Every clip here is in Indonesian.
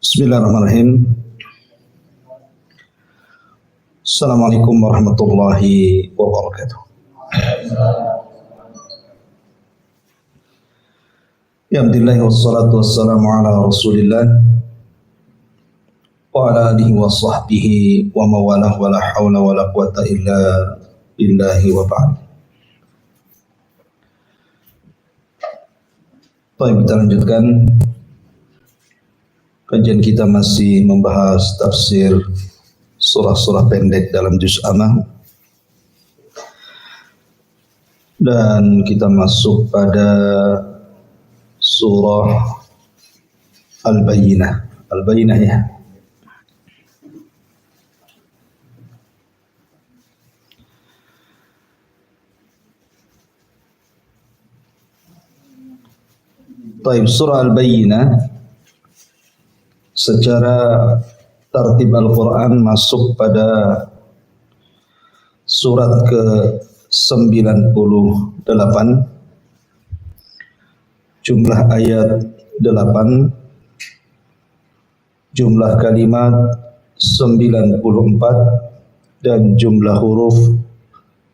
Bismillahirrahmanirrahim. Assalamualaikum warahmatullahi wabarakatuh. Alhamdulillah wassalatu wassalamu ala Rasulillah wa ala alihi wa sahbihi wa mawalah wa la hawla wa la quwata illa billahi wa ba'd. Baik, kita lanjutkan. Kajian kita masih membahas tafsir surah-surah pendek dalam juz Amma. Dan kita masuk pada surah Al-Bayyinah. Al-Bayyinah ya. Baik, surah Al-Bayyinah secara tartib Al-Quran masuk pada surat ke-98, jumlah ayat 8, jumlah kalimat 94, dan jumlah huruf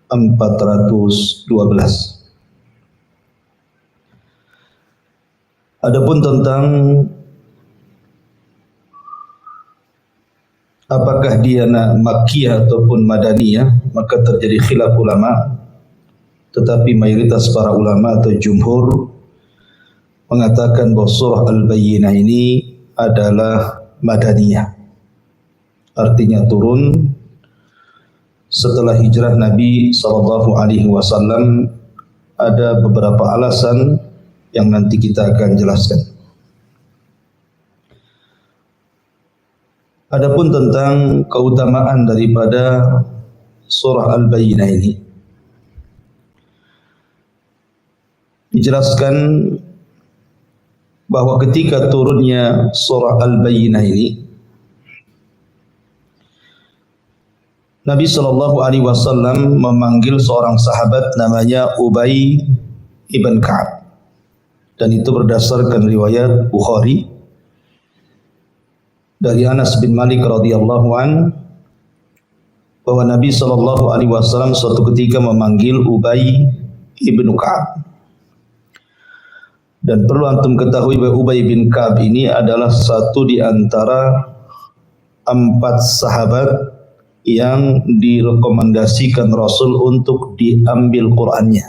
412. Adapun tentang apakah dia Makkiyah ataupun Madaniyah, maka terjadi khilaf ulama. Tetapi mayoritas para ulama atau jumhur mengatakan bahwa surah Al-Bayyinah ini adalah Madaniyah. Artinya turun setelah hijrah Nabi SAW. Ada beberapa alasan yang nanti kita akan jelaskan. Adapun tentang keutamaan daripada surah Al-Bayyinah ini, dijelaskan bahwa ketika turunnya surah Al-Bayyinah ini, Nabi SAW memanggil seorang sahabat namanya Ubay ibn Ka'ab, dan itu berdasarkan riwayat Bukhari dari Anas bin Malik radhiyallahu an, bahwa Nabi SAW suatu ketika memanggil Ubay ibn Ka'ab. Dan perlu antum ketahui bahwa Ubay bin Ka'ab ini adalah satu di antara 4 sahabat yang direkomendasikan Rasul untuk diambil Qur'annya.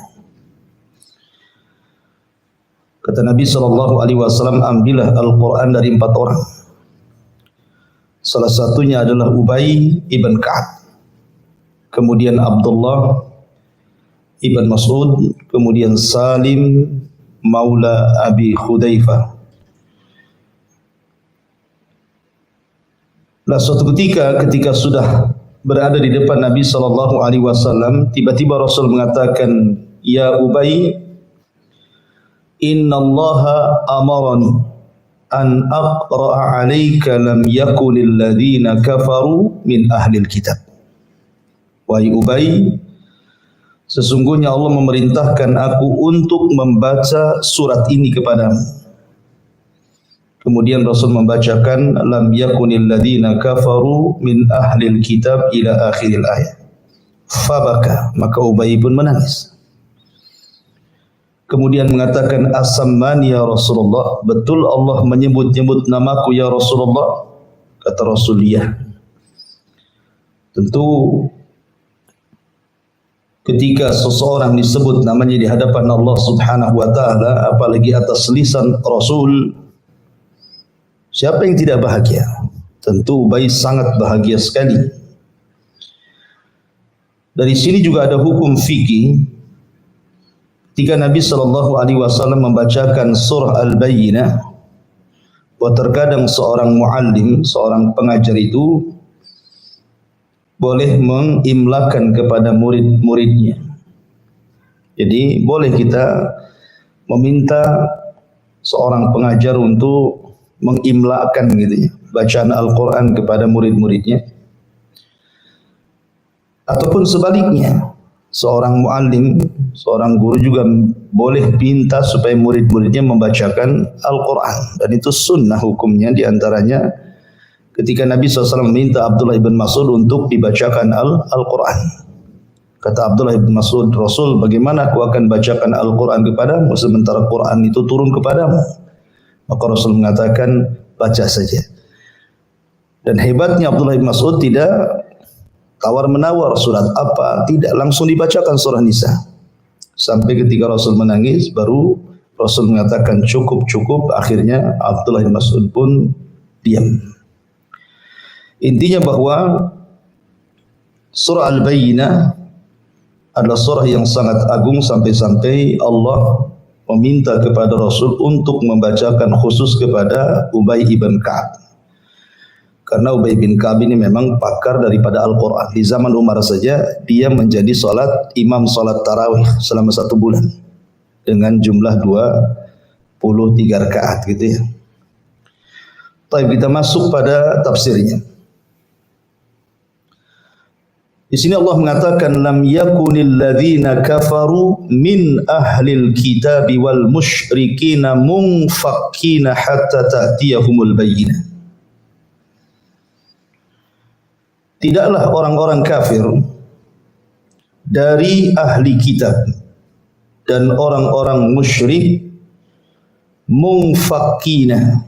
Kata Nabi SAW, ambillah Al-Quran dari 4 orang. Salah satunya adalah Ubay ibn Ka'ab, kemudian Abdullah ibn Mas'ud, kemudian Salim maula Abi Hudzaifah. Nah, suatu ketika sudah berada di depan Nabi SAW, tiba-tiba Rasul mengatakan, "Ya Ubay, innallaha amarani an aqra'a 'alaika lam yakunil ladzina kafaru min ahlil kitab." Wahai Ubay, sesungguhnya Allah memerintahkan aku untuk membaca surat ini kepadamu. Kemudian Rasul membacakan lam yakunil ladzina kafaru min ahlil kitab ila akhiril ayat. Fabaka, maka Ubay pun menangis. Kemudian mengatakan, "As-sammani ya Rasulullah, betul Allah menyebut-nyebut namaku ya Rasulullah?" Kata Rasul, "Ya." Tentu ketika seseorang disebut namanya di hadapan Allah Subhanahu wa taala, apalagi atas lisan Rasul, siapa yang tidak bahagia? Tentu Ubay sangat bahagia sekali. Dari sini juga ada hukum fikih. Ketika Nabi SAW membacakan surah Al-Bayyinah, bahwa terkadang seorang muallim, seorang pengajar itu boleh mengimlakan kepada murid-muridnya. Jadi boleh kita meminta seorang pengajar untuk mengimlakan gitu ya, bacaan Al-Quran kepada murid-muridnya. Ataupun sebaliknya, seorang muallim Seorang guru juga boleh minta supaya murid-muridnya membacakan Al-Quran. Dan itu sunnah hukumnya, diantaranya ketika Nabi SAW meminta Abdullah ibn Mas'ud untuk dibacakan Al-Quran. Kata Abdullah ibn Mas'ud, Rasul, bagaimana aku akan bacakan Al-Quran kepadamu sementara Quran itu turun kepadamu? Maka Rasul mengatakan, baca saja. Dan hebatnya Abdullah ibn Mas'ud tidak tawar-menawar surat apa, tidak, langsung dibacakan surah Nisa. Sampai ketika Rasul menangis, baru Rasul mengatakan cukup. Akhirnya Abdullah bin Mas'ud pun diam. Intinya bahwa surah Al-Bayyinah adalah surah yang sangat agung sampai-sampai Allah meminta kepada Rasul untuk membacakan khusus kepada Ubay ibn Ka'ab. Karena Ubay bin Ka'ab ini memang pakar daripada Al-Quran. Di zaman Umar saja dia menjadi imam salat tarawih selama 1 bulan dengan jumlah 23 rakaat gitu ya. Baik, kita masuk pada tafsirnya. Di sini Allah mengatakan lam yakunil ladzina kafaru min ahlil kitabi wal musyrikina munfakkina hatta ta'tiyahumul bayyinah. Tidaklah orang-orang kafir dari ahli kitab dan orang-orang musyrik munfakkina,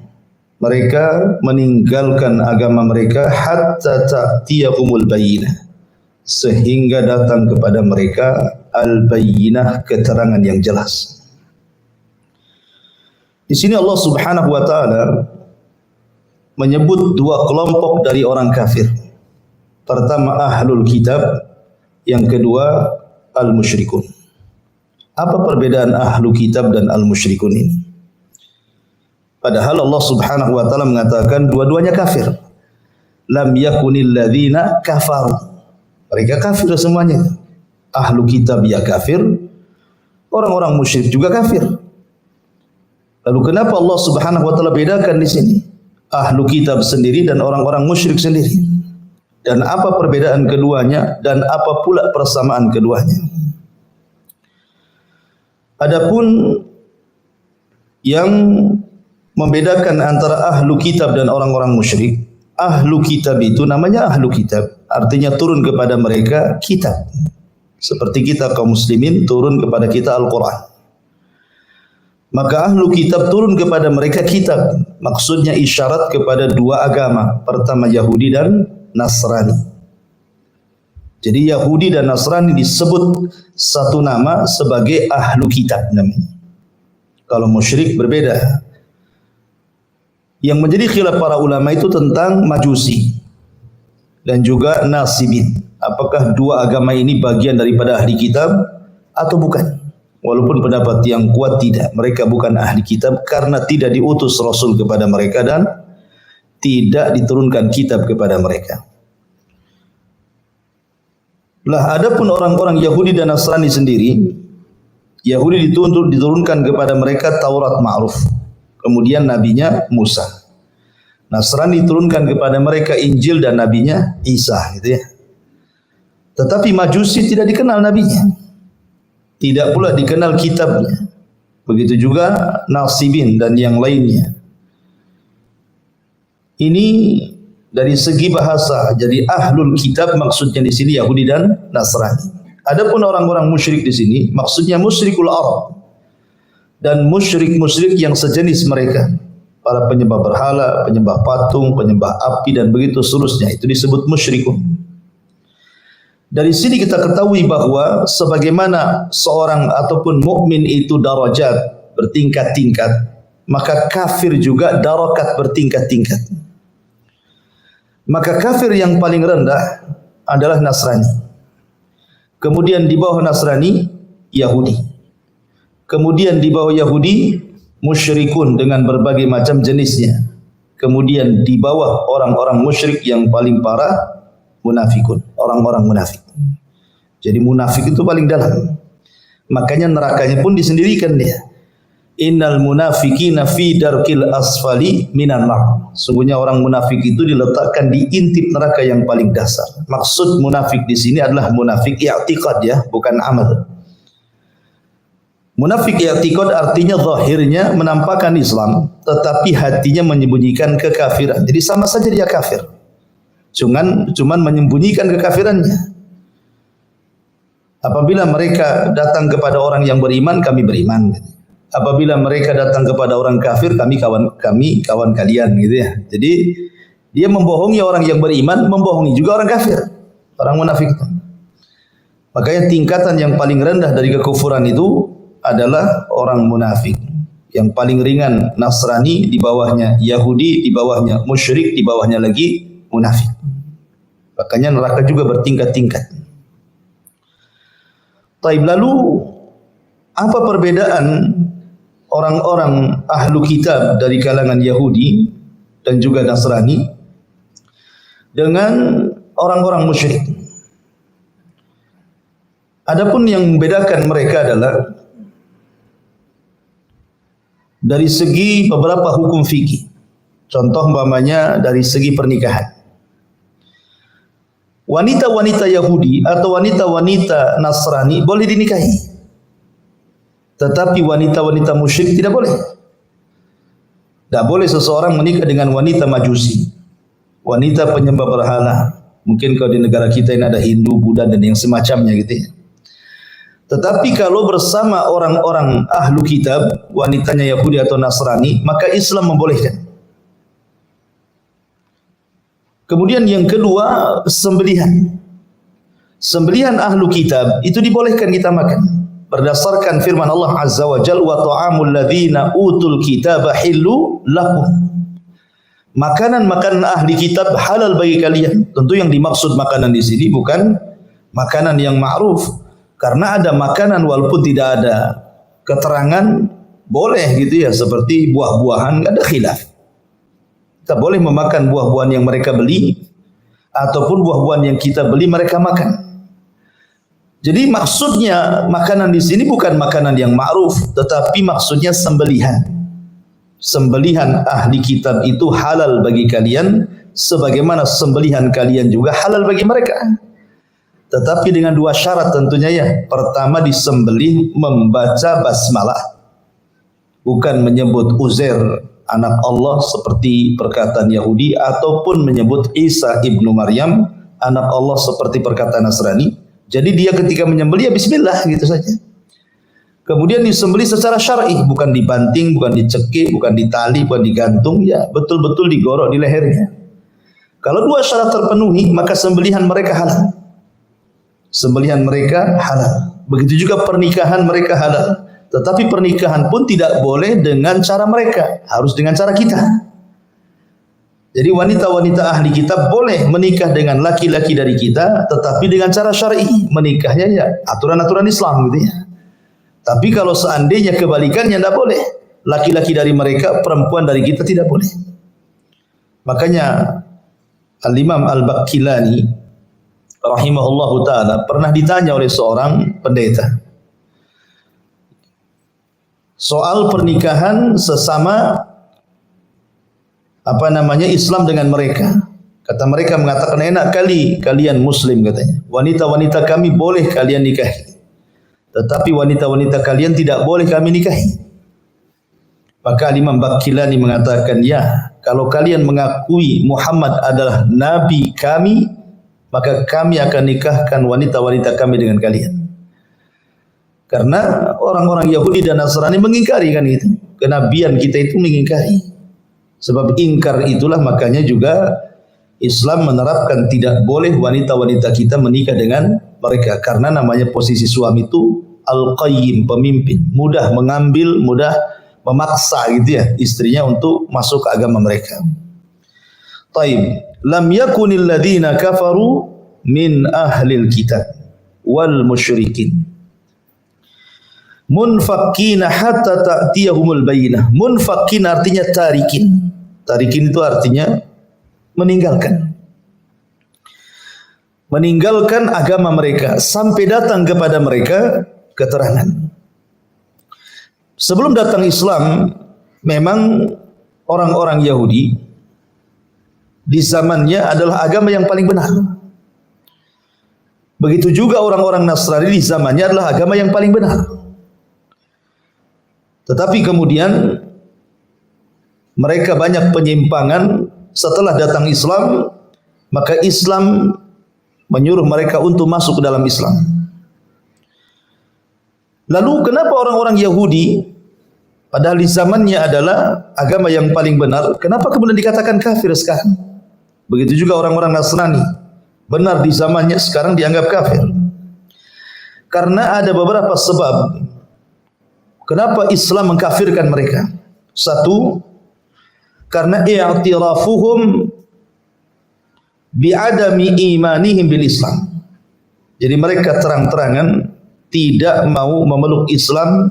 mereka meninggalkan agama mereka hatta ta'tiyahumul bayyinah, sehingga datang kepada mereka al-bayyinah, keterangan yang jelas. Di sini Allah Subhanahu wa taala menyebut 2 kelompok dari orang kafir. Pertama ahlul kitab, yang kedua al-musyrikun. Apa perbedaan ahlu kitab dan al-musyrikun ini? Padahal Allah Subhanahu wa taala mengatakan dua-duanya kafir. Lam yakunil ladzina kafaru. Mereka kafir semuanya. Ahlu kitab ya kafir, orang-orang musyrik juga kafir. Lalu kenapa Allah Subhanahu wa taala bedakan di sini? Ahlu kitab sendiri dan orang-orang musyrik sendiri. Dan apa perbedaan keduanya dan apa pula persamaan keduanya? Adapun yang membedakan antara ahlu kitab dan orang-orang musyrik, ahlu kitab itu namanya ahlu kitab, artinya turun kepada mereka kitab. Seperti kita kaum muslimin turun kepada kita Al-Quran. Maka ahlu kitab turun kepada mereka kitab. Maksudnya isyarat kepada 2 agama. Pertama Yahudi dan Nasrani. Jadi Yahudi dan Nasrani disebut satu nama sebagai ahlu kitab namanya. Kalau musyrik berbeda. Yang menjadi khilaf para ulama itu tentang Majusi dan juga Nasibin. Apakah 2 agama ini bagian daripada ahli kitab atau bukan? Walaupun pendapat yang kuat tidak, mereka bukan ahli kitab karena tidak diutus Rasul kepada mereka dan tidak diturunkan kitab kepada mereka. Lah, adapun orang-orang Yahudi dan Nasrani sendiri, Yahudi diturunkan kepada mereka Taurat ma'ruf, kemudian nabinya Musa. Nasrani diturunkan kepada mereka Injil dan nabinya Isa, gitu ya. Tetapi Majusi tidak dikenal nabinya, tidak pula dikenal kitabnya. Begitu juga Nasibin dan yang lainnya. Ini dari segi bahasa, jadi ahlul kitab maksudnya di sini Yahudi dan Nasrani. Adapun orang-orang musyrik di sini maksudnya musyrikul Arab dan musyrik-musyrik yang sejenis mereka, para penyembah berhala, penyembah patung, penyembah api dan begitu seterusnya, itu disebut musyrikun. Dari sini kita ketahui bahwa sebagaimana seorang ataupun mukmin itu darajat bertingkat-tingkat, maka kafir juga darakat bertingkat-tingkat. Maka kafir yang paling rendah adalah Nasrani. Kemudian di bawah Nasrani Yahudi. Kemudian di bawah Yahudi musyrikun dengan berbagai macam jenisnya. Kemudian di bawah orang-orang musyrik yang paling parah munafikun, orang-orang munafik. Jadi munafik itu paling dalam. Makanya nerakanya pun disendirikan dia. Innal munafiqina fi darkil asfali minan nar. Sungguhnya orang munafik itu diletakkan di intip neraka yang paling dasar. Maksud munafik di sini adalah munafik i'tiqad ya, bukan amal. Munafik i'tiqad artinya zahirnya menampakkan Islam, tetapi hatinya menyembunyikan kekafiran. Jadi sama saja dia kafir. Cuman menyembunyikan kekafirannya. Apabila mereka datang kepada orang yang beriman, kami beriman. Apabila mereka datang kepada orang kafir, kami kawan kalian gitu ya. Jadi dia membohongi orang yang beriman, membohongi juga orang kafir, orang munafik itu. Makanya tingkatan yang paling rendah dari kekufuran itu adalah orang munafik. Yang paling ringan Nasrani, di bawahnya Yahudi, di bawahnya musyrik, di bawahnya lagi munafik. Makanya neraka juga bertingkat-tingkat. Taib, lalu apa perbedaan orang-orang ahlu kitab dari kalangan Yahudi dan juga Nasrani dengan orang-orang musyrik? Adapun yang membedakan mereka adalah dari segi beberapa hukum fikih. Contoh umpamanya dari segi pernikahan. Wanita-wanita Yahudi atau wanita-wanita Nasrani boleh dinikahi. Tetapi wanita-wanita musyrik tidak boleh. Tidak boleh seseorang menikah dengan wanita majusi, wanita penyembah berhala. Mungkin kalau di negara kita ini ada Hindu, Buddha dan yang semacamnya gitu ya. Tetapi kalau bersama orang-orang ahlu kitab, wanitanya Yahudi atau Nasrani, maka Islam membolehkan. Kemudian yang kedua, sembelihan. Sembelihan ahlu kitab itu dibolehkan kita makan. Berdasarkan firman Allah Azza wa Jalla, wa ta'amul ladzina utul kitaba hillu lakum. Makanan-makanan ahli kitab halal bagi kalian. Tentu yang dimaksud makanan di sini bukan makanan yang ma'ruf. Karena ada makanan walaupun tidak ada keterangan boleh gitu ya, seperti buah-buahan, tidak ada khilaf. Kita boleh memakan buah-buahan yang mereka beli ataupun buah-buahan yang kita beli mereka makan. Jadi maksudnya makanan di sini bukan makanan yang ma'ruf, tetapi maksudnya sembelihan. Sembelihan ahli kitab itu halal bagi kalian sebagaimana sembelihan kalian juga halal bagi mereka. Tetapi dengan dua syarat tentunya ya. Pertama, disembelih membaca basmalah, bukan menyebut Uzair anak Allah seperti perkataan Yahudi, ataupun menyebut Isa ibnu Maryam anak Allah seperti perkataan Nasrani. Jadi dia ketika menyembelih ya bismillah gitu saja. Kemudian disembelih secara syar'i, bukan dibanting, bukan dicekik, bukan ditali, bukan digantung, ya betul-betul digorok di lehernya. Kalau dua syarat terpenuhi, maka sembelihan mereka halal. Sembelihan mereka halal. Begitu juga pernikahan mereka halal. Tetapi pernikahan pun tidak boleh dengan cara mereka, harus dengan cara kita. Jadi wanita-wanita ahli kitab boleh menikah dengan laki-laki dari kita, tetapi dengan cara syar'i. Menikahnya ya aturan-aturan Islam gitu ya. Tapi kalau seandainya kebalikannya tidak boleh. Laki-laki dari mereka, perempuan dari kita tidak boleh. Makanya Al-Imam Al-Baqillani rahimahullahu ta'ala pernah ditanya oleh seorang pendeta soal pernikahan sesama Islam dengan mereka. Kata mereka mengatakan, enak kali kalian muslim katanya, wanita-wanita kami boleh kalian nikahi, tetapi wanita-wanita kalian tidak boleh kami nikahi. Maka Imam Baqillani mengatakan, ya, kalau kalian mengakui Muhammad adalah nabi kami, maka kami akan nikahkan wanita-wanita kami dengan kalian. Karena orang-orang Yahudi dan Nasrani mengingkari kan itu. Kenabian kita itu mengingkari. Sebab ingkar itulah makanya juga Islam menerapkan tidak boleh wanita-wanita kita menikah dengan mereka. Karena namanya posisi suami itu al-qayyim, pemimpin. Mudah mengambil, mudah memaksa gitu ya istrinya untuk masuk ke agama mereka. Taib. Lam yakunil ladzina kafaru min ahlil kitab wal musyrikin munfakkina hatta ta'tiyahumul bayyinah. Munfakkin artinya tarikin. Tarikin itu artinya meninggalkan. Meninggalkan agama mereka sampai datang kepada mereka keterangan. Sebelum datang Islam, memang orang-orang Yahudi di zamannya adalah agama yang paling benar. Begitu juga orang-orang Nasrani di zamannya adalah agama yang paling benar. Tetapi kemudian mereka banyak penyimpangan. Setelah datang Islam, maka Islam menyuruh mereka untuk masuk ke dalam Islam. Lalu kenapa orang-orang Yahudi, padahal di zamannya adalah agama yang paling benar, kenapa kemudian dikatakan kafir sekarang? Begitu juga orang-orang Nasrani, benar di zamannya, sekarang dianggap kafir. Karena ada beberapa sebab kenapa Islam mengkafirkan mereka. Satu, karena i'tirafuhum bi'adami imanihim bil Islam. Jadi mereka terang-terangan tidak mau memeluk Islam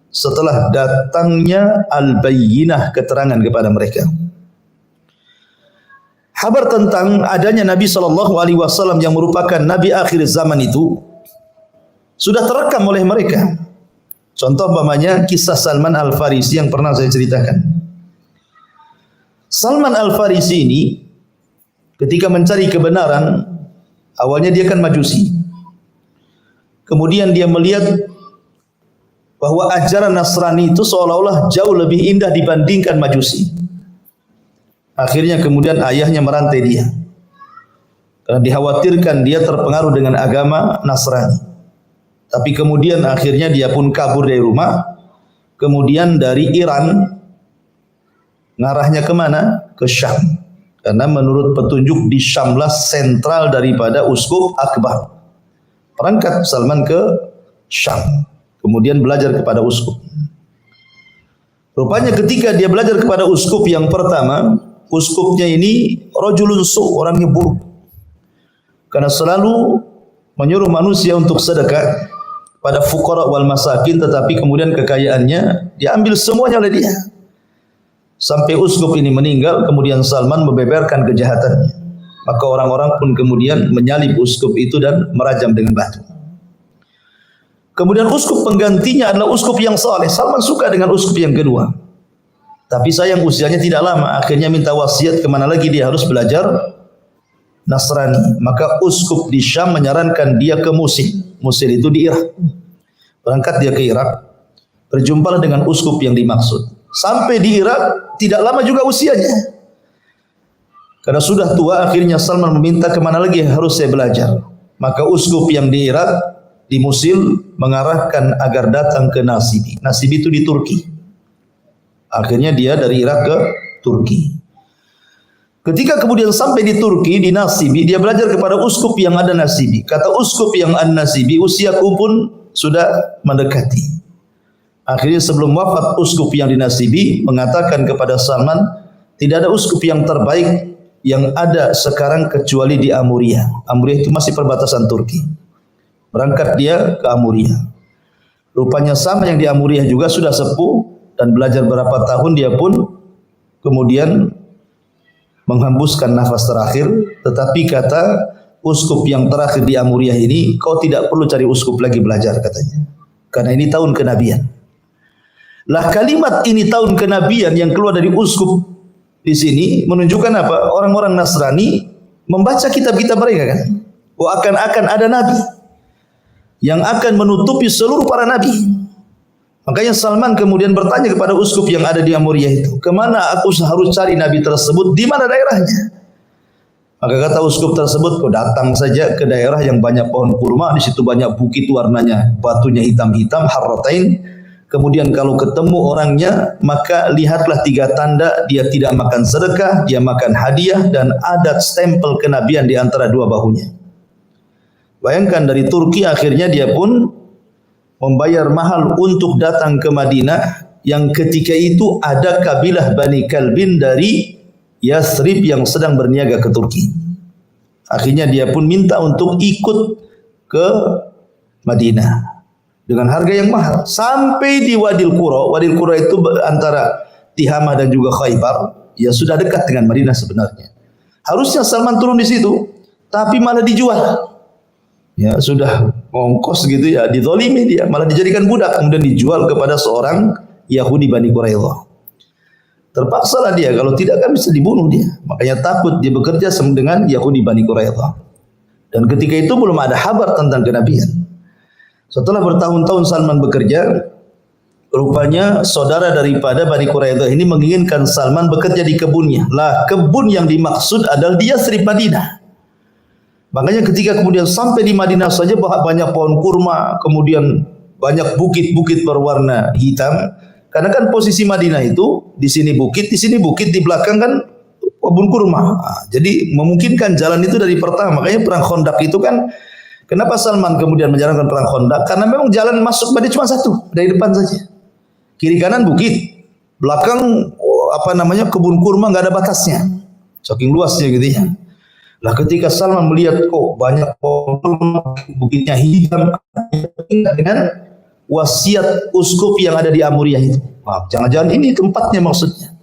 setelah datangnya al-bayyinah, keterangan kepada mereka. Kabar tentang adanya Nabi SAW yang merupakan Nabi akhir zaman itu sudah terekam oleh mereka. Contoh umpamanya kisah Salman Al-Farisi yang pernah saya ceritakan. Salman Al-Farisi ini ketika mencari kebenaran, awalnya dia kan Majusi. Kemudian dia melihat bahwa ajaran Nasrani itu seolah-olah jauh lebih indah dibandingkan Majusi. Akhirnya kemudian ayahnya merantai dia, karena dikhawatirkan dia terpengaruh dengan agama Nasrani. Tapi kemudian akhirnya dia pun kabur dari rumah. Kemudian dari Iran ngarahnya kemana? Ke Syam. Karena menurut petunjuk di Syamlah sentral daripada Uskup Akbar. Berangkat Salman ke Syam. Kemudian belajar kepada Uskup. Rupanya ketika dia belajar kepada Uskup yang pertama, Uskupnya ini rajulun su', orangnya buruk. Karena selalu menyuruh manusia untuk sedekah pada fuqara wal masakin, tetapi kemudian kekayaannya diambil semuanya oleh dia. Sampai uskup ini meninggal, kemudian Salman membeberkan kejahatannya. Maka orang-orang pun kemudian menyalib uskup itu dan merajam dengan batu. Kemudian uskup penggantinya adalah uskup yang saleh. Salman suka dengan uskup yang kedua. Tapi sayang usianya tidak lama. Akhirnya minta wasiat kemana lagi dia harus belajar Nasrani. Maka uskup di Syam menyarankan dia ke Musil. Musil itu di Irak. Berangkat dia ke Irak. Berjumpalah dengan uskup yang dimaksud. Sampai di Irak, tidak lama juga usianya. Karena sudah tua, akhirnya Salman meminta kemana lagi harus saya belajar. Maka uskup yang di Irak, di Musil, mengarahkan agar datang ke Nasibi. Nasibi itu di Turki. Akhirnya dia dari Irak ke Turki. Ketika kemudian sampai di Turki, di Nasibi, dia belajar kepada uskup yang ada Nasibi. Kata uskup yang ada Nasibi, usiaku pun sudah mendekati. Akhirnya sebelum wafat uskup yang dinasibi mengatakan kepada Salman, tidak ada uskup yang terbaik yang ada sekarang kecuali di Amuria. Amuria itu masih perbatasan Turki. Berangkat dia ke Amuria. Rupanya sama yang di Amuria juga sudah sepuh dan belajar berapa tahun, dia pun kemudian menghembuskan nafas terakhir. Tetapi kata uskup yang terakhir di Amuria ini, kau tidak perlu cari uskup lagi belajar katanya. Karena ini tahun kenabian. Lah kalimat ini tahun kenabian yang keluar dari uskup di sini menunjukkan apa? Orang-orang Nasrani membaca kitab-kitab mereka kan. Akan ada nabi yang akan menutupi seluruh para nabi. Makanya Salman kemudian bertanya kepada uskup yang ada di Amuria itu, kemana aku harus cari nabi tersebut? Di mana daerahnya? Maka kata uskup tersebut, kau datang saja ke daerah yang banyak pohon kurma, di situ banyak bukit warnanya batunya hitam-hitam, harratain. Kemudian kalau ketemu orangnya, maka lihatlah 3 tanda, dia tidak makan sedekah, dia makan hadiah, dan ada stempel kenabian di antara 2 bahunya. Bayangkan dari Turki akhirnya dia pun membayar mahal untuk datang ke Madinah, yang ketika itu ada kabilah Bani Kalbin dari Yathrib yang sedang berniaga ke Turki. Akhirnya dia pun minta untuk ikut ke Madinah dengan harga yang mahal. Sampai di Wadil Qura. Wadil Qura itu antara Tihamah dan juga Khaybar. Ya sudah dekat dengan Madinah sebenarnya. Harusnya Salman turun di situ, tapi malah dijual. Ya sudah ongkos gitu ya, dizalimi dia, malah dijadikan budak, kemudian dijual kepada seorang Yahudi Bani Quraidah. Terpaksalah dia, kalau tidak kan bisa dibunuh dia. Makanya takut dia bekerja dengan Yahudi Bani Quraidah. Dan ketika itu belum ada kabar tentang kenabian. Setelah bertahun-tahun Salman bekerja, Rupanya saudara daripada Bani Quraidah ini menginginkan Salman bekerja di kebunnya. Lah, kebun yang dimaksud adalah di Yathrib Madinah. Makanya ketika kemudian sampai di Madinah saja banyak pohon kurma, kemudian banyak bukit-bukit berwarna hitam. Karena kan posisi Madinah itu di sini bukit, di belakang kan kebun kurma. Nah, jadi memungkinkan jalan itu dari pertama. Makanya perang Khandaq itu kan, kenapa Salman kemudian menjalankan perang Khandaq? Karena memang jalan masuk Madinah cuma satu, dari depan saja. Kiri kanan bukit, belakang kebun kurma nggak ada batasnya, saking luasnya gitu ya. Lah ketika Salman melihat kok banyak pohon kurma, bukitnya hitam, dengan wasiat uskup yang ada di Amuriah itu. Wah, jangan-jangan ini tempatnya maksudnya.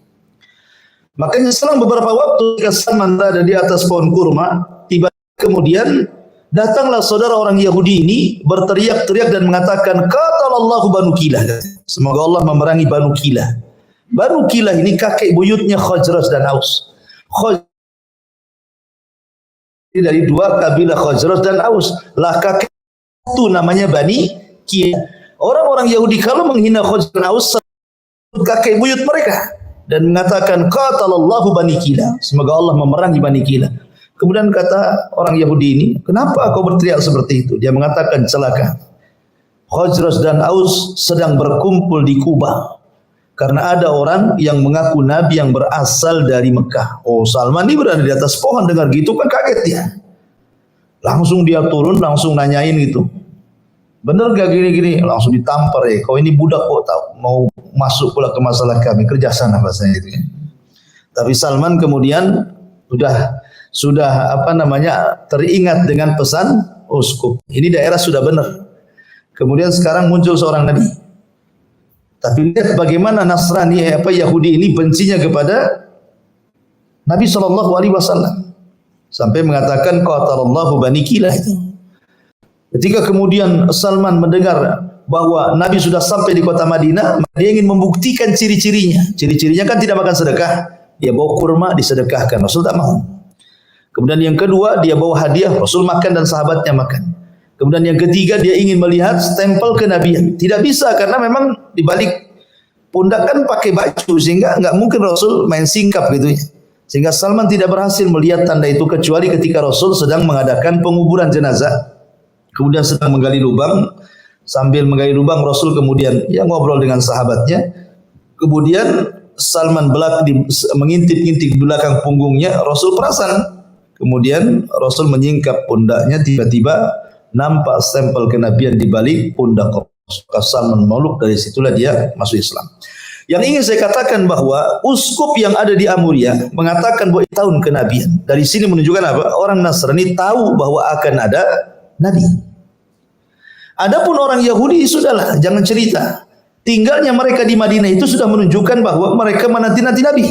Makanya selang beberapa waktu ketika Salman berada di atas pohon kurma, tiba kemudian datanglah saudara orang Yahudi ini berteriak-teriak dan mengatakan, qatalallahu Banu Kilah. Semoga Allah memerangi Banu Kilah. Banu Kilah ini kakek buyutnya Khazraj dan Aus. Dari dua kabilah Khazraj dan Aus. Lah kakek itu namanya Bani Kilah. Orang-orang Yahudi kalau menghina Khazraj dan Aus, kakek buyut mereka dan mengatakan qatalallahu Bani Kilah. Semoga Allah memerangi Bani Kilah. Kemudian kata orang Yahudi ini, kenapa kau berteriak seperti itu? Dia mengatakan, celaka. Khazraj dan Aus sedang berkumpul di Kuba. Karena ada orang yang mengaku Nabi yang berasal dari Mekah. Oh, Salman ini berada di atas pohon, dengar gitu kan kaget dia. Langsung dia turun, langsung nanyain gitu. Bener gak gini-gini? Langsung ditampar ya. Kau ini budak kok tahu mau masuk pula ke masalah kami. Kerja sana bahasanya itu. Tapi Salman kemudian sudah teringat dengan pesan uskup. Ini daerah sudah benar. Kemudian sekarang muncul seorang nabi. Tapi lihat bagaimana Nasrani Yahudi ini bencinya kepada Nabi SAW sampai mengatakan qatalallahu Bani Kilah itu. Ketika kemudian Salman mendengar bahwa Nabi sudah sampai di kota Madinah, dia ingin membuktikan ciri-cirinya. Ciri-cirinya kan tidak makan sedekah. Dia bawa kurma disedekahkan. Rasul tak mau. Kemudian yang kedua, dia bawa hadiah, Rasul makan dan sahabatnya makan. Kemudian yang ketiga, dia ingin melihat stempel kenabian. Tidak bisa karena memang di balik pundak kan pakai baju, sehingga enggak mungkin Rasul main singkap gitu ya. Sehingga Salman tidak berhasil melihat tanda itu kecuali ketika Rasul sedang mengadakan penguburan jenazah. Kemudian sedang menggali lubang, sambil menggali lubang Rasul kemudian ngobrol dengan sahabatnya. Kemudian Salman mengintip-intip belakang punggungnya, Rasul perasan. Kemudian Rasul menyingkap pundaknya, tiba-tiba nampak stempel kenabian di balik pundak Salman Mauluk. Dari situlah dia masuk Islam. Yang ingin saya katakan bahwa uskup yang ada di Amuriah mengatakan bahwa tahun kenabian. Dari sini menunjukkan apa? Orang Nasrani tahu bahwa akan ada nabi. Adapun orang Yahudi sudahlah, jangan cerita. Tinggalnya mereka di Madinah itu sudah menunjukkan bahwa mereka menanti-nanti nabi.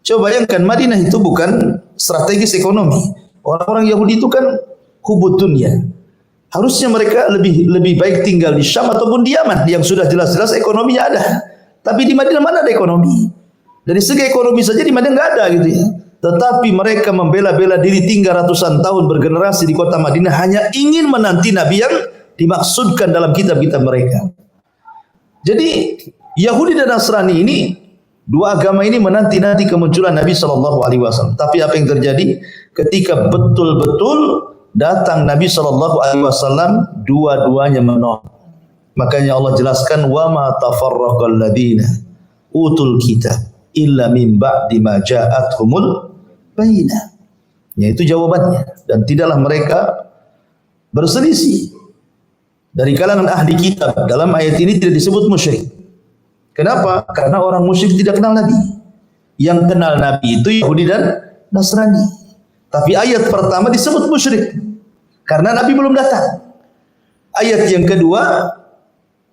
Coba bayangkan, Madinah itu bukan strategis ekonomi. Orang-orang Yahudi itu kan hubud dunia. Harusnya mereka lebih baik tinggal di Syam ataupun di Yaman yang sudah jelas-jelas ekonominya ada. Tapi di Madinah mana ada ekonomi? Dari segi ekonomi saja di Madinah nggak ada gitu ya. Tetapi mereka membela-bela diri tinggal ratusan tahun bergenerasi di kota Madinah hanya ingin menanti Nabi yang dimaksudkan dalam kitab-kitab mereka. Jadi Yahudi dan Nasrani ini, dua agama ini menanti-nanti kemunculan Nabi SAW. Tapi apa yang terjadi ketika betul-betul datang Nabi SAW, dua-duanya menolak. Makanya Allah jelaskan, wa ma tafarraqal ladina utul kitab illa min ba'di ma ja'athumul bayyinah. Yaitu jawabannya. Dan tidaklah mereka berselisih dari kalangan ahli kitab. Dalam ayat ini tidak disebut musyrik. Kenapa? Karena orang musyrik tidak kenal Nabi. Yang kenal Nabi itu Yahudi dan Nasrani. Tapi ayat pertama disebut musyrik karena Nabi belum datang. Ayat yang kedua,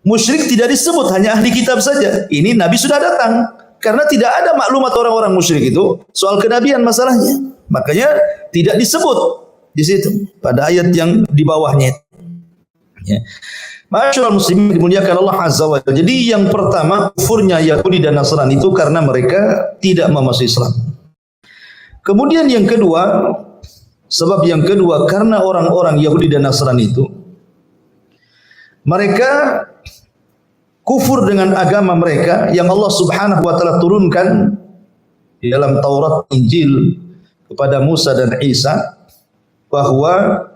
musyrik tidak disebut, hanya ahli kitab saja. Ini Nabi sudah datang. Karena tidak ada maklumat orang-orang musyrik itu soal kenabian masalahnya. Makanya tidak disebut di situ pada ayat yang di bawahnya. Ya. Masyaallah muslimin dimuliakan Allah Azza wa Jalla. Jadi yang pertama, kufurnya Yahudi dan Nasrani itu karena mereka tidak memasuki Islam. Kemudian yang kedua, sebab yang kedua karena orang-orang Yahudi dan Nasrani itu mereka kufur dengan agama mereka yang Allah Subhanahu wa taala turunkan di dalam Taurat, Injil kepada Musa dan Isa, bahwa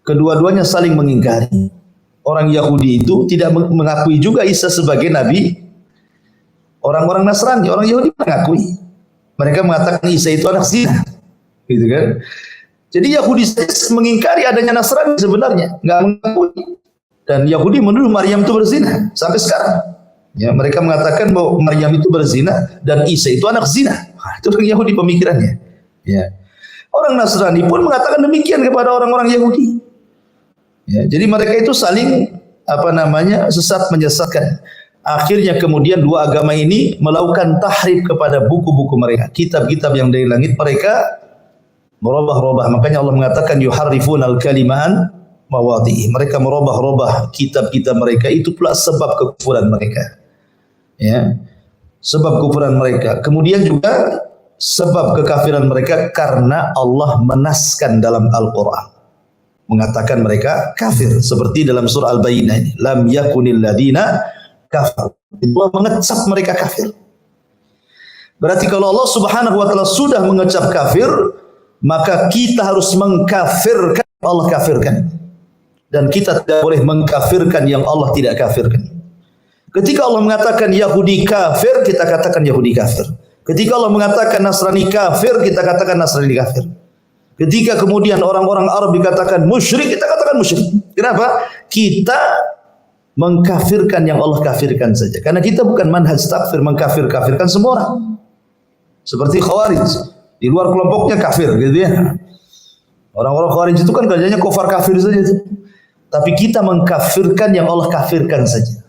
kedua-duanya saling mengingkari. Orang Yahudi itu tidak mengakui juga Isa sebagai nabi. Orang-orang Nasrani, orang Yahudi mengakui. Mereka mengatakan Isa itu anak zina, gitu kan? Jadi Yahudi mengingkari adanya Nasrani sebenarnya, enggak mengakui. Dan Yahudi menuduh Maryam itu berzina sampai sekarang. Ya, mereka mengatakan bahwa Maryam itu berzina dan Isa itu anak zina. Itu orang Yahudi pemikirannya. Ya. Orang Nasrani pun mengatakan demikian kepada orang-orang Yahudi. Ya, jadi mereka itu saling sesat menyesatkan. Akhirnya kemudian dua agama ini melakukan tahrif kepada buku-buku mereka, kitab-kitab yang dari langit mereka merubah-rubah. Makanya Allah mengatakan yuharrifunal kaliman mawadhi'i. Mereka merubah-rubah kitab-kitab mereka, itu pula sebab kekufuran mereka. Ya. Sebab kekufuran mereka. Kemudian juga sebab kekafiran mereka karena Allah menaskan dalam Al-Qur'an, mengatakan mereka kafir, seperti dalam surah Al-Bayyinah ini, lam yakunil ladina kafir. Allah mengecap mereka kafir. Berarti kalau Allah Subhanahu wa taala sudah mengecap kafir, maka kita harus mengkafirkan Allah kafirkan. Dan kita tidak boleh mengkafirkan yang Allah tidak kafirkan. Ketika Allah mengatakan Yahudi kafir, kita katakan Yahudi kafir. Ketika Allah mengatakan Nasrani kafir, kita katakan Nasrani kafir. Ketika kemudian orang-orang Arab dikatakan musyrik, kita katakan musyrik. Kenapa? Kita mengkafirkan yang Allah kafirkan saja. Karena kita bukan manhaj takfir, mengkafir-kafirkan semua orang. Seperti Khawarij, di luar kelompoknya kafir, gitu ya. Orang-orang Khawarij itu kan kerjanya kufar kafir saja itu. Tapi kita mengkafirkan yang Allah kafirkan saja.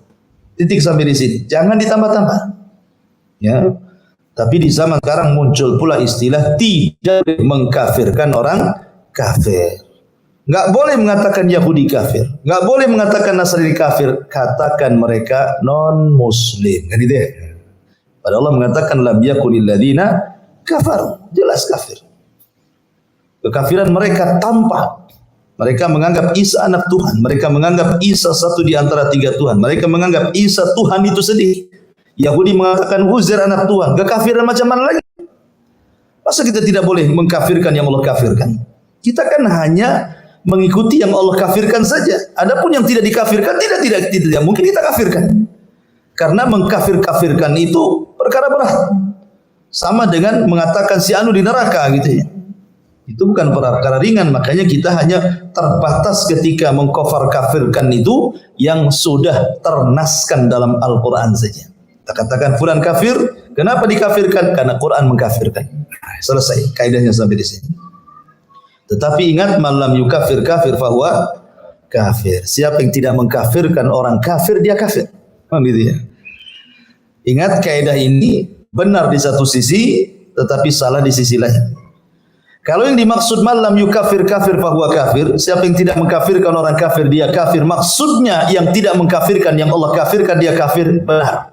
Titik sampai di sini. Jangan ditambah-tambah. Ya. Tapi di zaman sekarang muncul pula istilah tidak mengkafirkan orang kafir. Enggak boleh mengatakan Yahudi kafir, enggak boleh mengatakan Nasrani kafir, katakan mereka non muslim. Kan itu ya. Padahal Allah mengatakan lam yakunil ladzina kafar, jelas kafir. Kekafiran mereka tampak. Mereka menganggap Isa anak Tuhan, mereka menganggap Isa satu di antara tiga Tuhan, mereka menganggap Isa Tuhan itu sendiri. Yahudi mengatakan Uzair anak Tuhan. Kekafiran macam mana lagi? Masa kita tidak boleh mengkafirkan yang Allah kafirkan? Kita kan hanya mengikuti yang Allah kafirkan saja. Adapun yang tidak dikafirkan tidak mungkin kita kafirkan. Karena mengkafir-kafirkan itu perkara berat. Sama dengan mengatakan si anu di neraka gitu ya. Itu bukan perkara ringan, makanya kita hanya terbatas ketika mengkafir kafirkan itu yang sudah ternaskan dalam Al-Qur'an saja. Kita katakan fulan kafir, kenapa dikafirkan? Karena Quran mengkafirkan. Selesai kaidahnya sampai di sini. Tetapi ingat, malam yukafir kafir fahuwa kafir. Siapa yang tidak mengkafirkan orang kafir, dia kafir. Gitu ya. Ingat, kaidah ini benar di satu sisi, tetapi salah di sisi lain. Kalau yang dimaksud malam yukafir kafir fahuwa kafir, siapa yang tidak mengkafirkan orang kafir, dia kafir. Maksudnya yang tidak mengkafirkan yang Allah kafirkan, dia kafir, benar.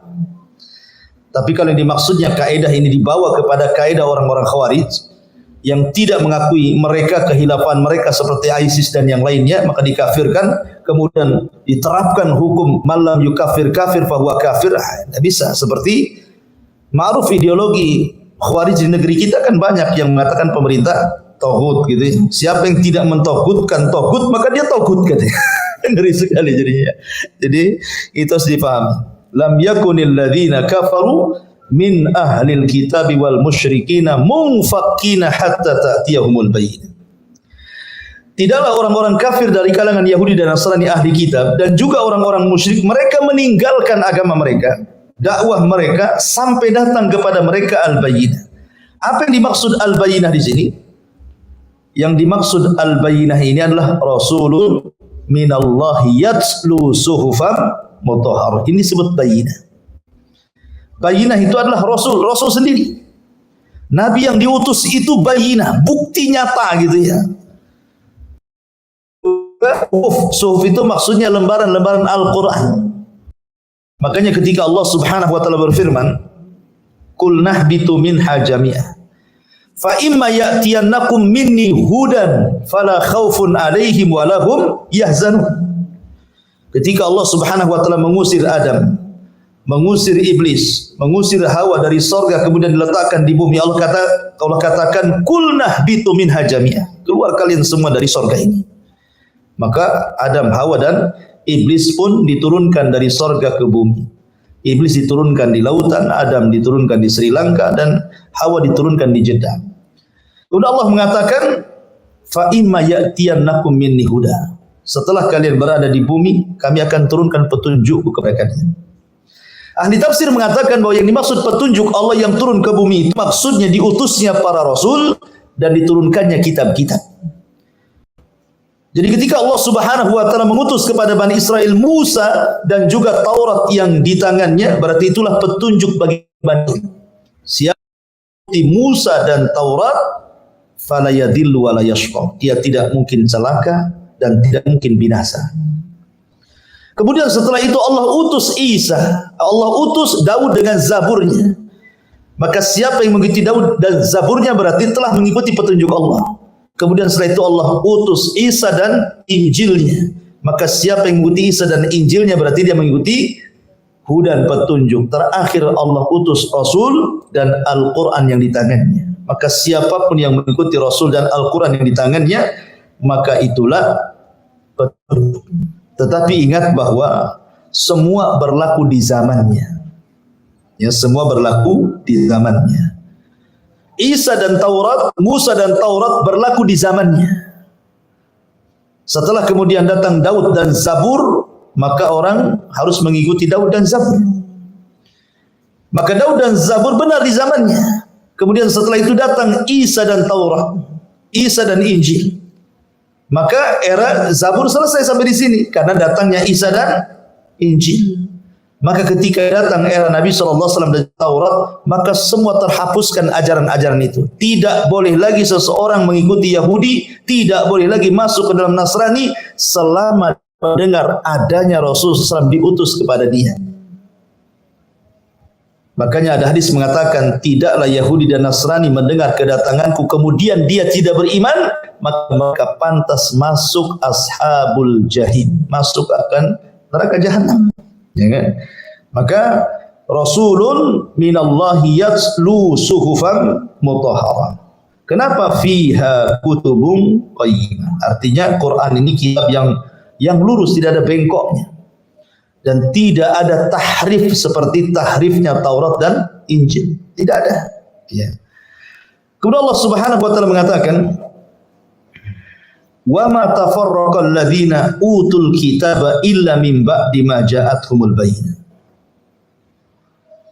Tapi kalau yang dimaksudnya kaidah ini dibawa kepada kaidah orang-orang Khawarij yang tidak mengakui mereka kehilafan mereka seperti ISIS dan yang lainnya, maka dikafirkan, kemudian diterapkan hukum malam yukafir kafir fahuwa kafir. Tidak bisa. Seperti ma'ruf ideologi Khawarij di negeri kita kan banyak yang mengatakan pemerintah tauhid gitu. Siapa yang tidak mentauhidkan tauhid, maka dia tauhid katanya. Ngeri sekali jadinya. Jadi itu harus dipahami. Lam yakunil ladzina kafaru min ahlil kitabi wal musyrikina munfakkina hatta ta'tiyahumul bayyinah. Tidaklah orang-orang kafir dari kalangan Yahudi dan Nasrani ahli kitab dan juga orang-orang musyrik, mereka meninggalkan agama mereka, dakwah mereka sampai datang kepada mereka al-bayyinah. Apa yang dimaksud al-bayyinah di sini? Yang dimaksud al-bayyinah ini adalah rasulun minallahi yatslu suhufan mutahhar. Ini disebut bayyinah. Bayyinah itu adalah Rasul sendiri. Nabi yang diutus itu bayyinah, bukti nyata gitu ya. Suhuf itu maksudnya lembaran-lembaran Al-Quran. Makanya ketika Allah Subhanahu wa taala berfirman, "Qul nahbitu minha jami'an. Fa imma ya'tiyannakum minni hudan fala khaufun 'alaihim wa lahum yahzanun." Ketika Allah Subhanahu wa taala mengusir Adam, mengusir iblis, mengusir Hawa dari sorga kemudian diletakkan di bumi, Allah katakan kulnah bitu minha jami'ah. Keluar kalian semua dari sorga ini. Maka Adam, Hawa dan iblis pun diturunkan dari sorga ke bumi. Iblis diturunkan di lautan, Adam diturunkan di Sri Lanka dan Hawa diturunkan di Jeddah. Kemudian Allah mengatakan fa imma ya'tiyannakum minni huda. Setelah kalian berada di bumi, kami akan turunkan petunjuk kepada kalian. Ahli tafsir mengatakan bahwa yang dimaksud petunjuk Allah yang turun ke bumi itu maksudnya diutusnya para rasul dan diturunkannya kitab-kitab. Jadi ketika Allah Subhanahu wa taala mengutus kepada Bani Israel Musa dan juga Taurat yang di tangannya, berarti itulah petunjuk bagi Bani Israel. Siapa Musa dan Taurat fala yadhillu wa la yashqa. Dia tidak mungkin celaka dan tidak mungkin binasa. Kemudian setelah itu Allah utus Isa, Allah utus Daud dengan Zaburnya. Maka siapa yang mengikuti Daud dan Zaburnya berarti telah mengikuti petunjuk Allah. Kemudian setelah itu Allah utus Isa dan Injilnya. Maka siapa yang mengikuti Isa dan Injilnya berarti dia mengikuti hudan, petunjuk. Terakhir Allah utus Rasul dan Al-Quran yang di tangannya. Maka siapapun yang mengikuti Rasul dan Al-Quran yang di tangannya, maka itulah petunjuk. Tetapi ingat bahwa semua berlaku di zamannya. Ya, semua berlaku di zamannya. Isa dan Taurat, Musa dan Taurat berlaku di zamannya. Setelah kemudian datang Daud dan Zabur, maka orang harus mengikuti Daud dan Zabur. Maka Daud dan Zabur benar di zamannya. Kemudian setelah itu datang Isa dan Taurat, Isa dan Injil. Maka era Zabur selesai sampai di sini karena datangnya Isa dan Injil. Maka ketika datang era Nabi SAW dan Taurat, maka semua terhapuskan ajaran-ajaran itu. Tidak boleh lagi seseorang mengikuti Yahudi, tidak boleh lagi masuk ke dalam Nasrani selama mendengar adanya Rasul SAW diutus kepada dia. Makanya ada hadis mengatakan, tidaklah Yahudi dan Nasrani mendengar kedatanganku kemudian dia tidak beriman, maka pantas masuk ashabul jahim, masuk akan neraka jahanam. Ya kan? Maka Rasulun minallahi yatslu suhufan mutahharah. Kenapa fiha kutubun qayyimah? Artinya Quran ini kitab yang lurus, tidak ada bengkoknya. Dan tidak ada tahrif seperti tahrifnya Taurat dan Injil. Tidak ada. Ya. Kemudian Allah Subhanahu wa taala mengatakan, "Wa ma tafarraqal ladzina utul kitaba illa min ba'di ma ja'atuhumul bayyinah."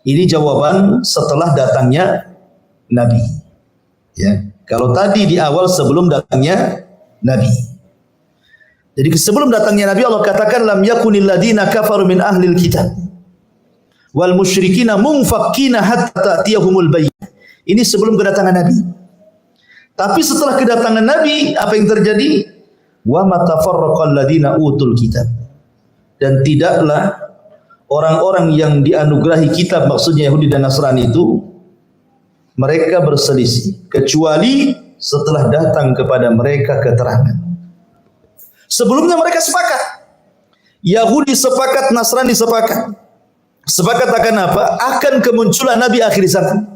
Ini jawaban setelah datangnya Nabi. Ya. Kalau tadi di awal sebelum datangnya Nabi. Jadi sebelum datangnya Nabi Allah katakan lam yakunil ladina kafaru min ahlil kitab wal musyrikina munfakkina hatta ta'tiyahumul bayyinah. Ini sebelum kedatangan Nabi. Tapi setelah kedatangan Nabi apa yang terjadi? Wa matafarraqal ladina utul kitab. Dan tidaklah orang-orang yang dianugerahi kitab, maksudnya Yahudi dan Nasrani itu, mereka berselisih kecuali setelah datang kepada mereka keterangan. Sebelumnya mereka sepakat. Yahudi sepakat, Nasrani sepakat. Sepakat akan apa? Akan kemunculan Nabi akhir zaman.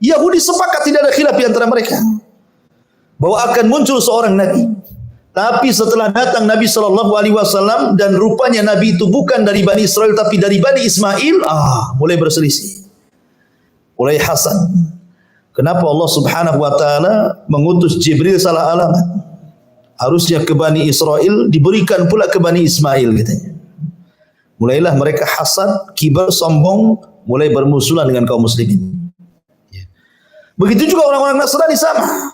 Yahudi sepakat, tidak ada khilaf di antara mereka bahwa akan muncul seorang Nabi. Tapi setelah datang Nabi SAW dan rupanya Nabi itu bukan dari Bani Israel tapi dari Bani Ismail, mulai berselisih, mulai hasad. Kenapa Allah Subhanahu wa taala mengutus Jibril salah alamat? Harusnya ke Bani Israel, diberikan pula ke Bani Ismail katanya. Mulailah mereka hasad, kibar, sombong, mulai bermusuhan dengan kaum muslimin. Begitu juga orang-orang Nasrani sama.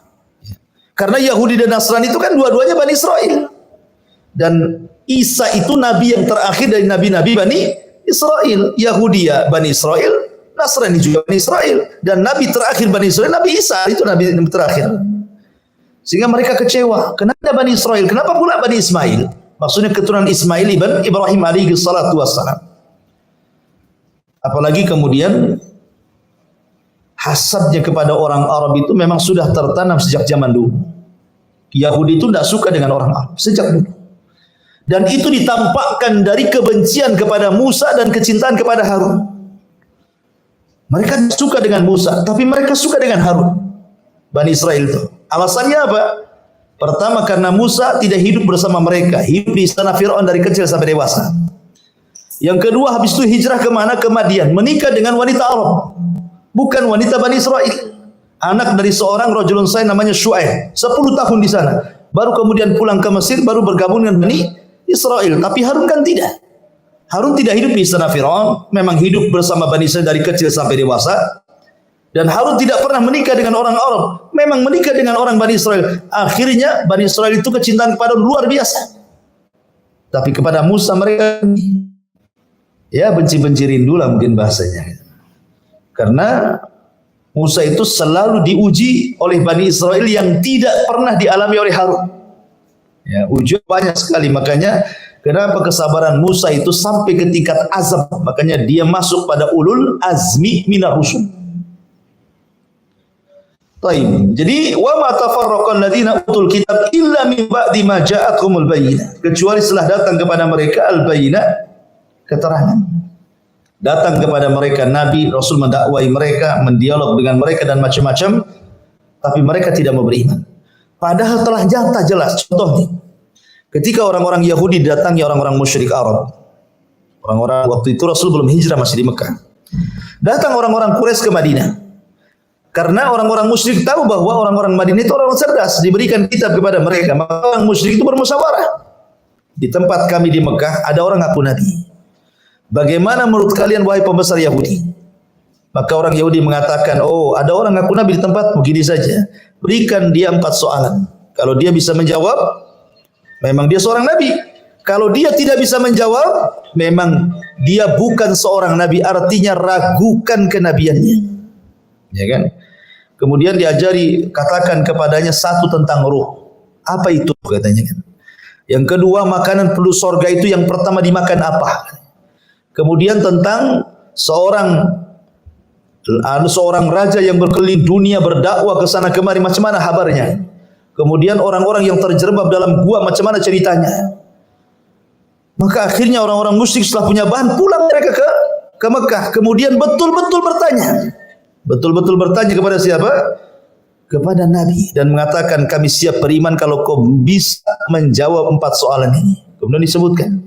Karena Yahudi dan Nasrani itu kan dua-duanya Bani Israel. Dan Isa itu nabi yang terakhir dari nabi-nabi Bani Israel. Yahudi ya Bani Israel, Nasrani juga Bani Israel. Dan nabi terakhir Bani Israel, Nabi Isa, itu nabi yang terakhir. Sehingga mereka kecewa. Kenapa Bani Israel? Kenapa pula Bani Ismail? Maksudnya keturunan Ismail ibn Ibrahim alaihi salatu wassalam. Apalagi kemudian hasadnya kepada orang Arab itu memang sudah tertanam sejak zaman dulu. Yahudi itu tidak suka dengan orang Arab sejak dulu. Dan itu ditampakkan dari kebencian kepada Musa dan kecintaan kepada Harun. Mereka suka dengan Musa, tapi mereka suka dengan Harun. Bani Israel itu. Alasannya apa? Pertama, karena Musa tidak hidup bersama mereka, hidup di istana Fir'aun dari kecil sampai dewasa. Yang kedua, habis itu hijrah kemana? Ke Madian, menikah dengan wanita Arab, bukan wanita Bani Israel. Anak dari seorang rajulun saleh namanya Syuaib, 10 tahun di sana. Baru kemudian pulang ke Mesir, baru bergabung dengan Bani Israel. Tapi Harun kan tidak. Harun tidak hidup di istana Fir'aun, memang hidup bersama Bani Israel dari kecil sampai dewasa. Dan Harun tidak pernah menikah dengan orang Arab, memang menikah dengan orang Bani Israel. Akhirnya Bani Israel itu kecintaan kepada luar biasa. Tapi kepada Musa mereka ya benci-benci rindu lah mungkin bahasanya. Karena Musa itu selalu diuji oleh Bani Israel yang tidak pernah dialami oleh Harun. Ya, ujian banyak sekali, makanya kenapa kesabaran Musa itu sampai ke tingkat azab, makanya dia masuk pada ulul azmi minar rusul. Taib. Jadi wa ma tafarraqal ladzina utul kitab illa min ba'di ma ja'akumul bayyinah, kecuali setelah datang kepada mereka al-bayyinah, keterangan. Datang kepada mereka nabi, rasul mendakwai mereka, mendialog dengan mereka dan macam-macam, tapi mereka tidak mau beriman. Padahal telah nyata jelas. Contoh nih, ketika orang-orang Yahudi datangi orang-orang musyrik Arab, orang-orang waktu itu Rasul belum hijrah, masih di Mekah. Datang orang-orang Quraisy ke Madinah. Karena orang-orang musyrik tahu bahwa orang-orang Madinah itu orang cerdas, diberikan kitab kepada mereka. Maka orang musyrik itu bermusyawarah. Di tempat kami di Mekah ada orang ngaku nabi. Bagaimana menurut kalian wahai pembesar Yahudi? Maka orang Yahudi mengatakan, oh ada orang ngaku nabi di tempat, begini saja. Berikan dia 4 soalan. Kalau dia bisa menjawab, memang dia seorang nabi. Kalau dia tidak bisa menjawab, memang dia bukan seorang nabi. Artinya ragukan kenabiannya. Ya kan? Kemudian diajari, katakan kepadanya 1 tentang ruh. Apa itu katanya kan? Yang kedua, makanan penduduk sorga itu yang pertama dimakan apa? Kemudian tentang seorang raja yang berkeliling dunia berdakwah ke sana kemari, macam mana kabarnya? Kemudian orang-orang yang terjerembab dalam gua, macam mana ceritanya? Maka akhirnya orang-orang musyrik setelah punya bahan, pulang mereka ke Mekah. Kemudian betul-betul bertanya kepada siapa? Kepada Nabi, dan mengatakan kami siap beriman kalau kau bisa menjawab 4 soalan ini. Kemudian disebutkan,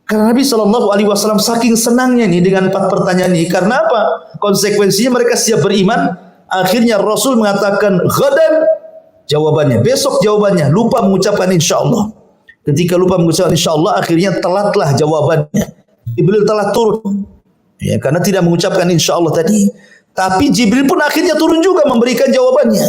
karena Nabi SAW saking senangnya nih dengan 4 pertanyaan ini. Karena apa? Konsekuensinya mereka siap beriman. Akhirnya Rasul mengatakan ghadan jawabannya, besok jawabannya, lupa mengucapkan insyaallah. Ketika lupa mengucapkan insyaallah, akhirnya telatlah jawabannya. Jibril telah turun, ya, karena tidak mengucapkan insyaallah tadi. Tapi Jibril pun akhirnya turun juga memberikan jawabannya.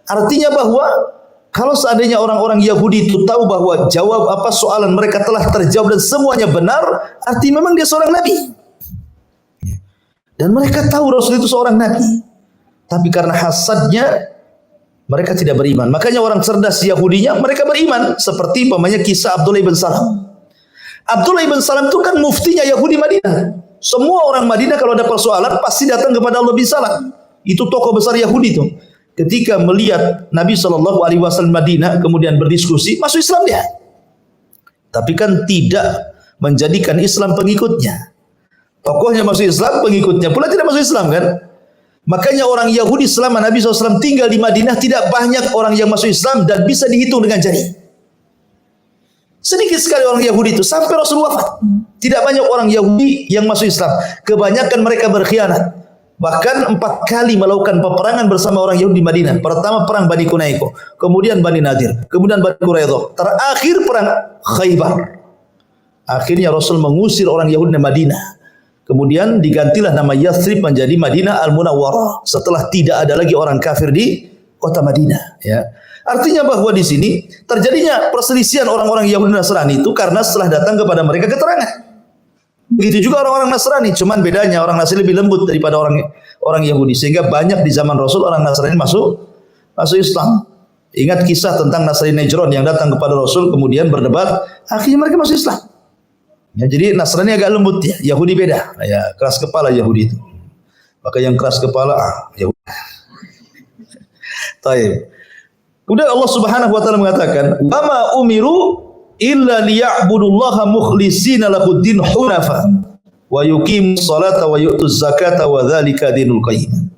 Artinya bahwa kalau seandainya orang-orang Yahudi itu tahu bahwa jawab apa soalan mereka telah terjawab dan semuanya benar, arti memang dia seorang nabi. Dan mereka tahu Rasul itu seorang nabi. Tapi karena hasadnya mereka tidak beriman. Makanya orang cerdas Yahudinya mereka beriman. Seperti umpamanya kisah Abdullah ibn Salam. Abdullah ibn Salam itu kan muftinya Yahudi Madinah. Semua orang Madinah kalau ada persoalan pasti datang kepada Abdullah bin Salam. Itu tokoh besar Yahudi itu. Ketika melihat Nabi SAW Madinah kemudian berdiskusi, masuk Islam dia. Tapi kan tidak menjadikan Islam pengikutnya. Tokohnya masuk Islam, pengikutnya pula tidak masuk Islam kan. Makanya orang Yahudi selama Nabi SAW tinggal di Madinah tidak banyak orang yang masuk Islam dan bisa dihitung dengan jari. Sedikit sekali orang Yahudi itu sampai Rasul wafat. Tidak banyak orang Yahudi yang masuk Islam. Kebanyakan mereka berkhianat. Bahkan 4 kali melakukan peperangan bersama orang Yahudi di Madinah. Pertama perang Bani Qunaiqah, kemudian Bani Nadir, kemudian Bani Quraidah, terakhir perang Khaybar. Akhirnya Rasul mengusir orang Yahudi dari Madinah. Kemudian digantilah nama Yathrib menjadi Madinah Al-Munawwarah setelah tidak ada lagi orang kafir di kota Madinah, ya. Artinya bahwa di sini terjadinya perselisihan orang-orang Yahudi dan Nasrani itu karena setelah datang kepada mereka keterangan. Begitu juga orang-orang Nasrani, cuman bedanya orang Nasrani lebih lembut daripada orang Yahudi, sehingga banyak di zaman Rasul orang Nasrani masuk Islam. Ingat kisah tentang Nasrani Najran yang datang kepada Rasul kemudian berdebat, akhirnya mereka masuk Islam. Ya, jadi Nasrani agak lembut ya, Yahudi beda. Ya, keras kepala Yahudi itu. Maka yang keras kepala Yahudi. Taib. Kemudian Allah Subhanahu wa taala mengatakan, "Wa ma umiru illa liya'budullaha mukhlishina lahuddin hunafa wa yuqimus salata wa yu'tuz zakata wa dzalika dinul qayyim.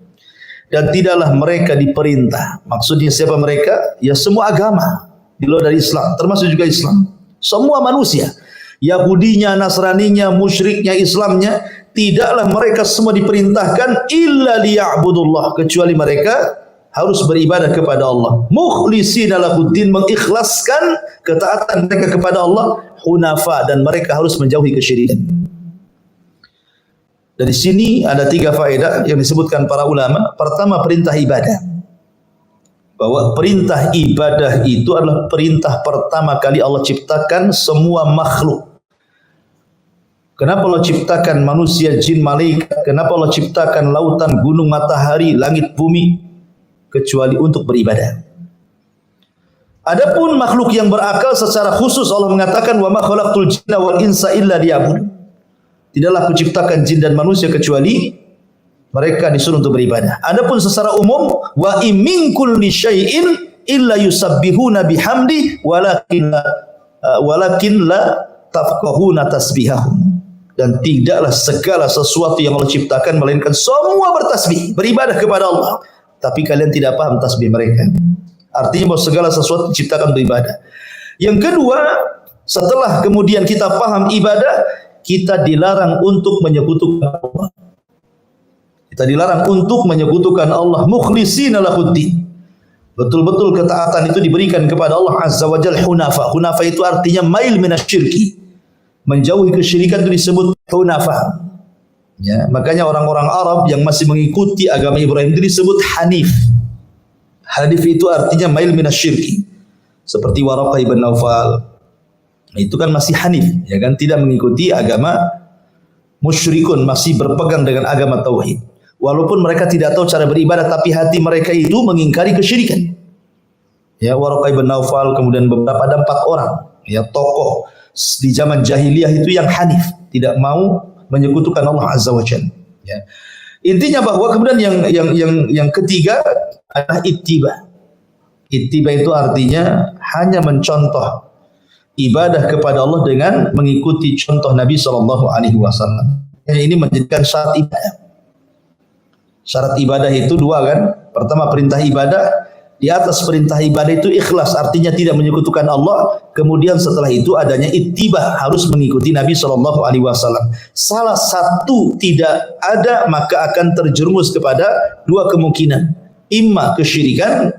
Dan tidaklah mereka diperintah. Maksudnya siapa mereka? Ya semua agama di luar dari Islam, termasuk juga Islam. Semua manusia, Yahudinya, Nasraninya, musyriknya, Islamnya, tidaklah mereka semua diperintahkan illa liya'budullah, kecuali mereka harus beribadah kepada Allah. Mukhlishina lahuddin, mengikhlaskan ketaatan mereka kepada Allah, hunafa, dan mereka harus menjauhi kesyirikan. Dari sini ada 3 faedah yang disebutkan para ulama. Pertama, perintah ibadah. Bahwa perintah ibadah itu adalah perintah pertama kali Allah ciptakan semua makhluk. Kenapa Allah ciptakan manusia, jin, malaikat? Kenapa Allah ciptakan lautan, gunung, matahari, langit, bumi? Kecuali untuk beribadah. Adapun makhluk yang berakal secara khusus Allah mengatakan wa ma khalaqtul jinna wal insa illa liya'budun. Tidaklah aku ciptakan jin dan manusia kecuali mereka disuruh untuk beribadah. Adapun secara umum wa in min kulli syai'in illa yusabbihuna bihamdi walakin la tafqahuna tasbihahum. Dan tidaklah segala sesuatu yang Allah ciptakan melainkan semua bertasbih, beribadah kepada Allah, tapi kalian tidak paham tasbih mereka. Artinya bahwa segala sesuatu diciptakan beribadah. Yang kedua, setelah kemudian kita paham ibadah, kita dilarang untuk menyekutukan Allah. Kita dilarang untuk menyekutukan Allah, mukhlishina lahuddin. Betul-betul ketaatan itu diberikan kepada Allah Azza wa Jalla, hunafa. Hunafa itu artinya mail minasyirki. Menjauhi kesyirikan itu disebut hunafa. Ya, makanya orang-orang Arab yang masih mengikuti agama Ibrahim itu disebut hanif. Hanif itu artinya mail minasyirki. Seperti Waraqah ibn Naufal. Itu kan masih hanif, ya kan, tidak mengikuti agama musyrikun, masih berpegang dengan agama tauhid. Walaupun mereka tidak tahu cara beribadah, tapi hati mereka itu mengingkari kesyirikan. Ya, Waraqah ibn Naufal, kemudian beberapa, ada 4 orang, ya, tokoh di zaman jahiliyah itu yang hanif, tidak mau menyekutukan Allah Azza wa Jalla. Ya. Intinya bahwa kemudian yang ketiga adalah ittiba. Ittiba itu artinya hanya mencontoh ibadah kepada Allah dengan mengikuti contoh Nabi SAW. Ini menjadikan syarat ibadah. Syarat ibadah itu 2 kan. Pertama, perintah ibadah. Di atas perintah ibadah itu ikhlas, artinya tidak menyekutukan Allah. Kemudian setelah itu adanya ittiba, harus mengikuti Nabi SAW. Salah satu tidak ada, maka akan terjerumus kepada 2 kemungkinan. Imma kesyirikan,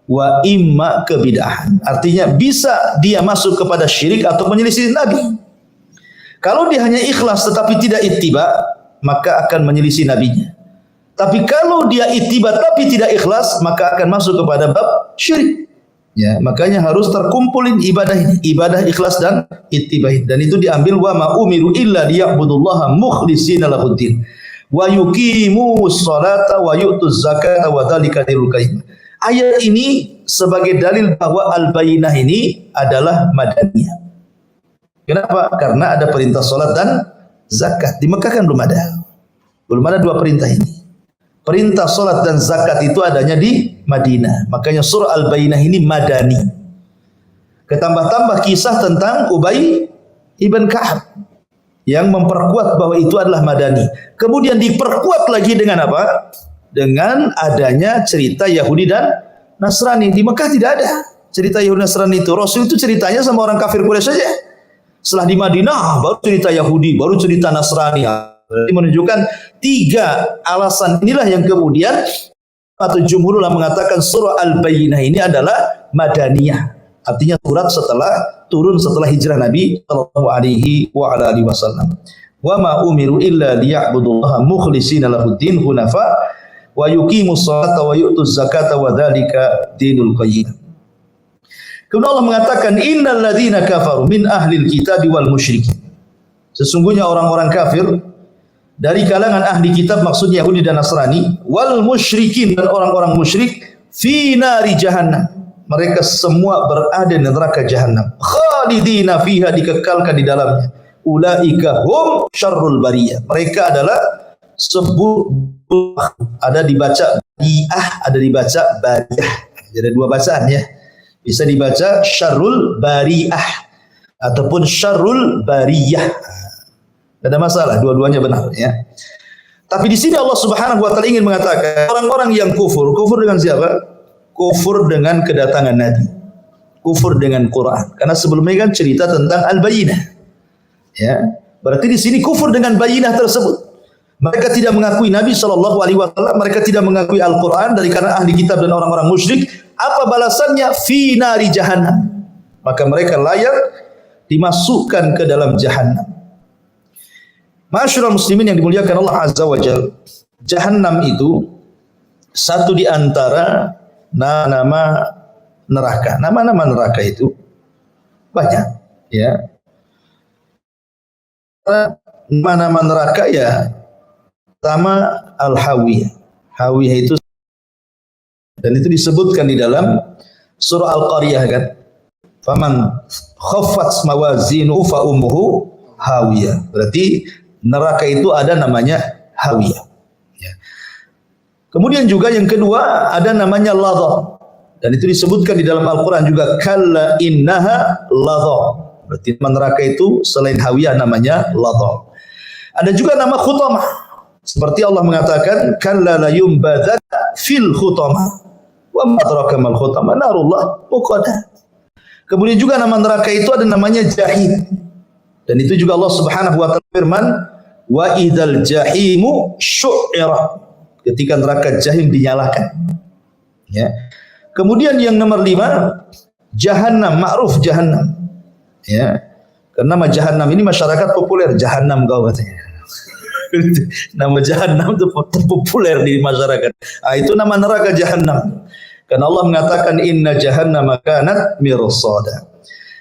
wa imma kebid'ahan. Artinya bisa dia masuk kepada syirik atau menyelisih Nabi. Kalau dia hanya ikhlas tetapi tidak ittiba, maka akan menyelisih nabinya. Tapi kalau dia ittiba tapi tidak ikhlas, maka akan masuk kepada bab syirik. Ya, makanya harus terkumpulin ibadah ini, ibadah ikhlas dan ittiba. Dan itu diambil wa ma umiru illa liya'budullaha mukhlishina lahuddin wa yuqimus salata wa yu'tuz zakata wa dzalika dinul qayyim. Ayat ini sebagai dalil bahwa Al-Bayyinah ini adalah Madaniyah. Kenapa? Karena ada perintah salat dan zakat. Di Mekah kan belum ada. Belum ada 2 perintah ini. Perintah salat dan zakat itu adanya di Madinah. Makanya surah Al-Bayyinah ini Madani. Ketambah-tambah kisah tentang Ubay ibn Ka'ab yang memperkuat bahwa itu adalah Madani. Kemudian diperkuat lagi dengan apa? Dengan adanya cerita Yahudi dan Nasrani. Di Mekah tidak ada cerita Yahudi Nasrani itu. Rasul itu ceritanya sama orang kafir Quraisy saja. Setelah di Madinah baru cerita Yahudi, baru cerita Nasrani. Ini menunjukkan 3 alasan inilah yang kemudian atau jumhur ulama mengatakan surah Al-Bayyinah ini adalah Madaniyah. Artinya surat turun setelah hijrah Nabi sallallahu alaihi wasallam. Wa ma umiru illa liya'budullaha mukhlishina lahuddin hunafa wa yuqimus salata wa yu'tuz zakata wa dzalika dinul qayyim. Kemudian Allah mengatakan innal ladzina kafaru min ahlil kitabi wal musyrikin. Sesungguhnya orang-orang kafir dari kalangan ahli kitab, maksudnya Yahudi dan Nasrani, wal musyrikin, dan orang-orang musyrik, fi nari jahannam. Mereka semua berada di neraka jahannam. Khalidina fiha, dikekalkan di dalamnya. Ulaika hum syarrul bariyah. Mereka adalah ada dibaca bariah, ada dibaca bariyah. Jadi 2 bacaan ya. Bisa dibaca syarrul bariah. ataupun syarrul bariyah. Tidak ada masalah, dua-duanya benar ya. Tapi di sini Allah Subhanahu wa taala ingin mengatakan orang-orang yang kufur dengan siapa? Kufur dengan kedatangan Nabi. Kufur dengan Quran. Karena sebelumnya kan cerita tentang al-bayyinah. Ya. Berarti di sini kufur dengan bayyinah tersebut. Mereka tidak mengakui Nabi sallallahu alaihi wasallam, mereka tidak mengakui Al-Qur'an dari karena ahli kitab dan orang-orang musyrik. Apa balasannya? Fi nari jahannam. Maka mereka layak dimasukkan ke dalam jahannam. Ma'asyiral muslimin yang dimuliakan Allah Azza wa Jalla, Jahannam itu satu di antara nama neraka. Nama-nama neraka itu banyak, ya. Nama-nama neraka ya, pertama Al-Hawiyah. Hawiyah itu, dan itu disebutkan di dalam surah Al-Qaryah kan. Faman khaffat mawazinu fa ummuhu hawiyah. Berarti neraka itu ada namanya hawiyah. Ya. Kemudian juga yang kedua ada namanya ladha. Dan itu disebutkan di dalam Al-Quran juga. Kalla innaha ladha. Berarti nama neraka itu selain hawiyah namanya ladha. Ada juga nama khutamah. Seperti Allah mengatakan. Kalla la yumbadhat fil khutamah. Wa madraka mal khutamah. Narullah muqadah. Kemudian juga nama neraka itu ada namanya jahim. Dan itu juga Allah Subhanahu wa taala firman, wa idzal jahimu syu'ira. Ketika neraka jahim dinyalakan. Ya. Kemudian yang nomor 5, Jahannam, ma'ruf Jahannam. Ya. Karena nama Jahannam ini masyarakat populer, Jahannam kau katanya. Nama Jahannam itu populer di masyarakat. Itu nama neraka Jahannam. Karena Allah mengatakan inna jahannama kanat mirsada.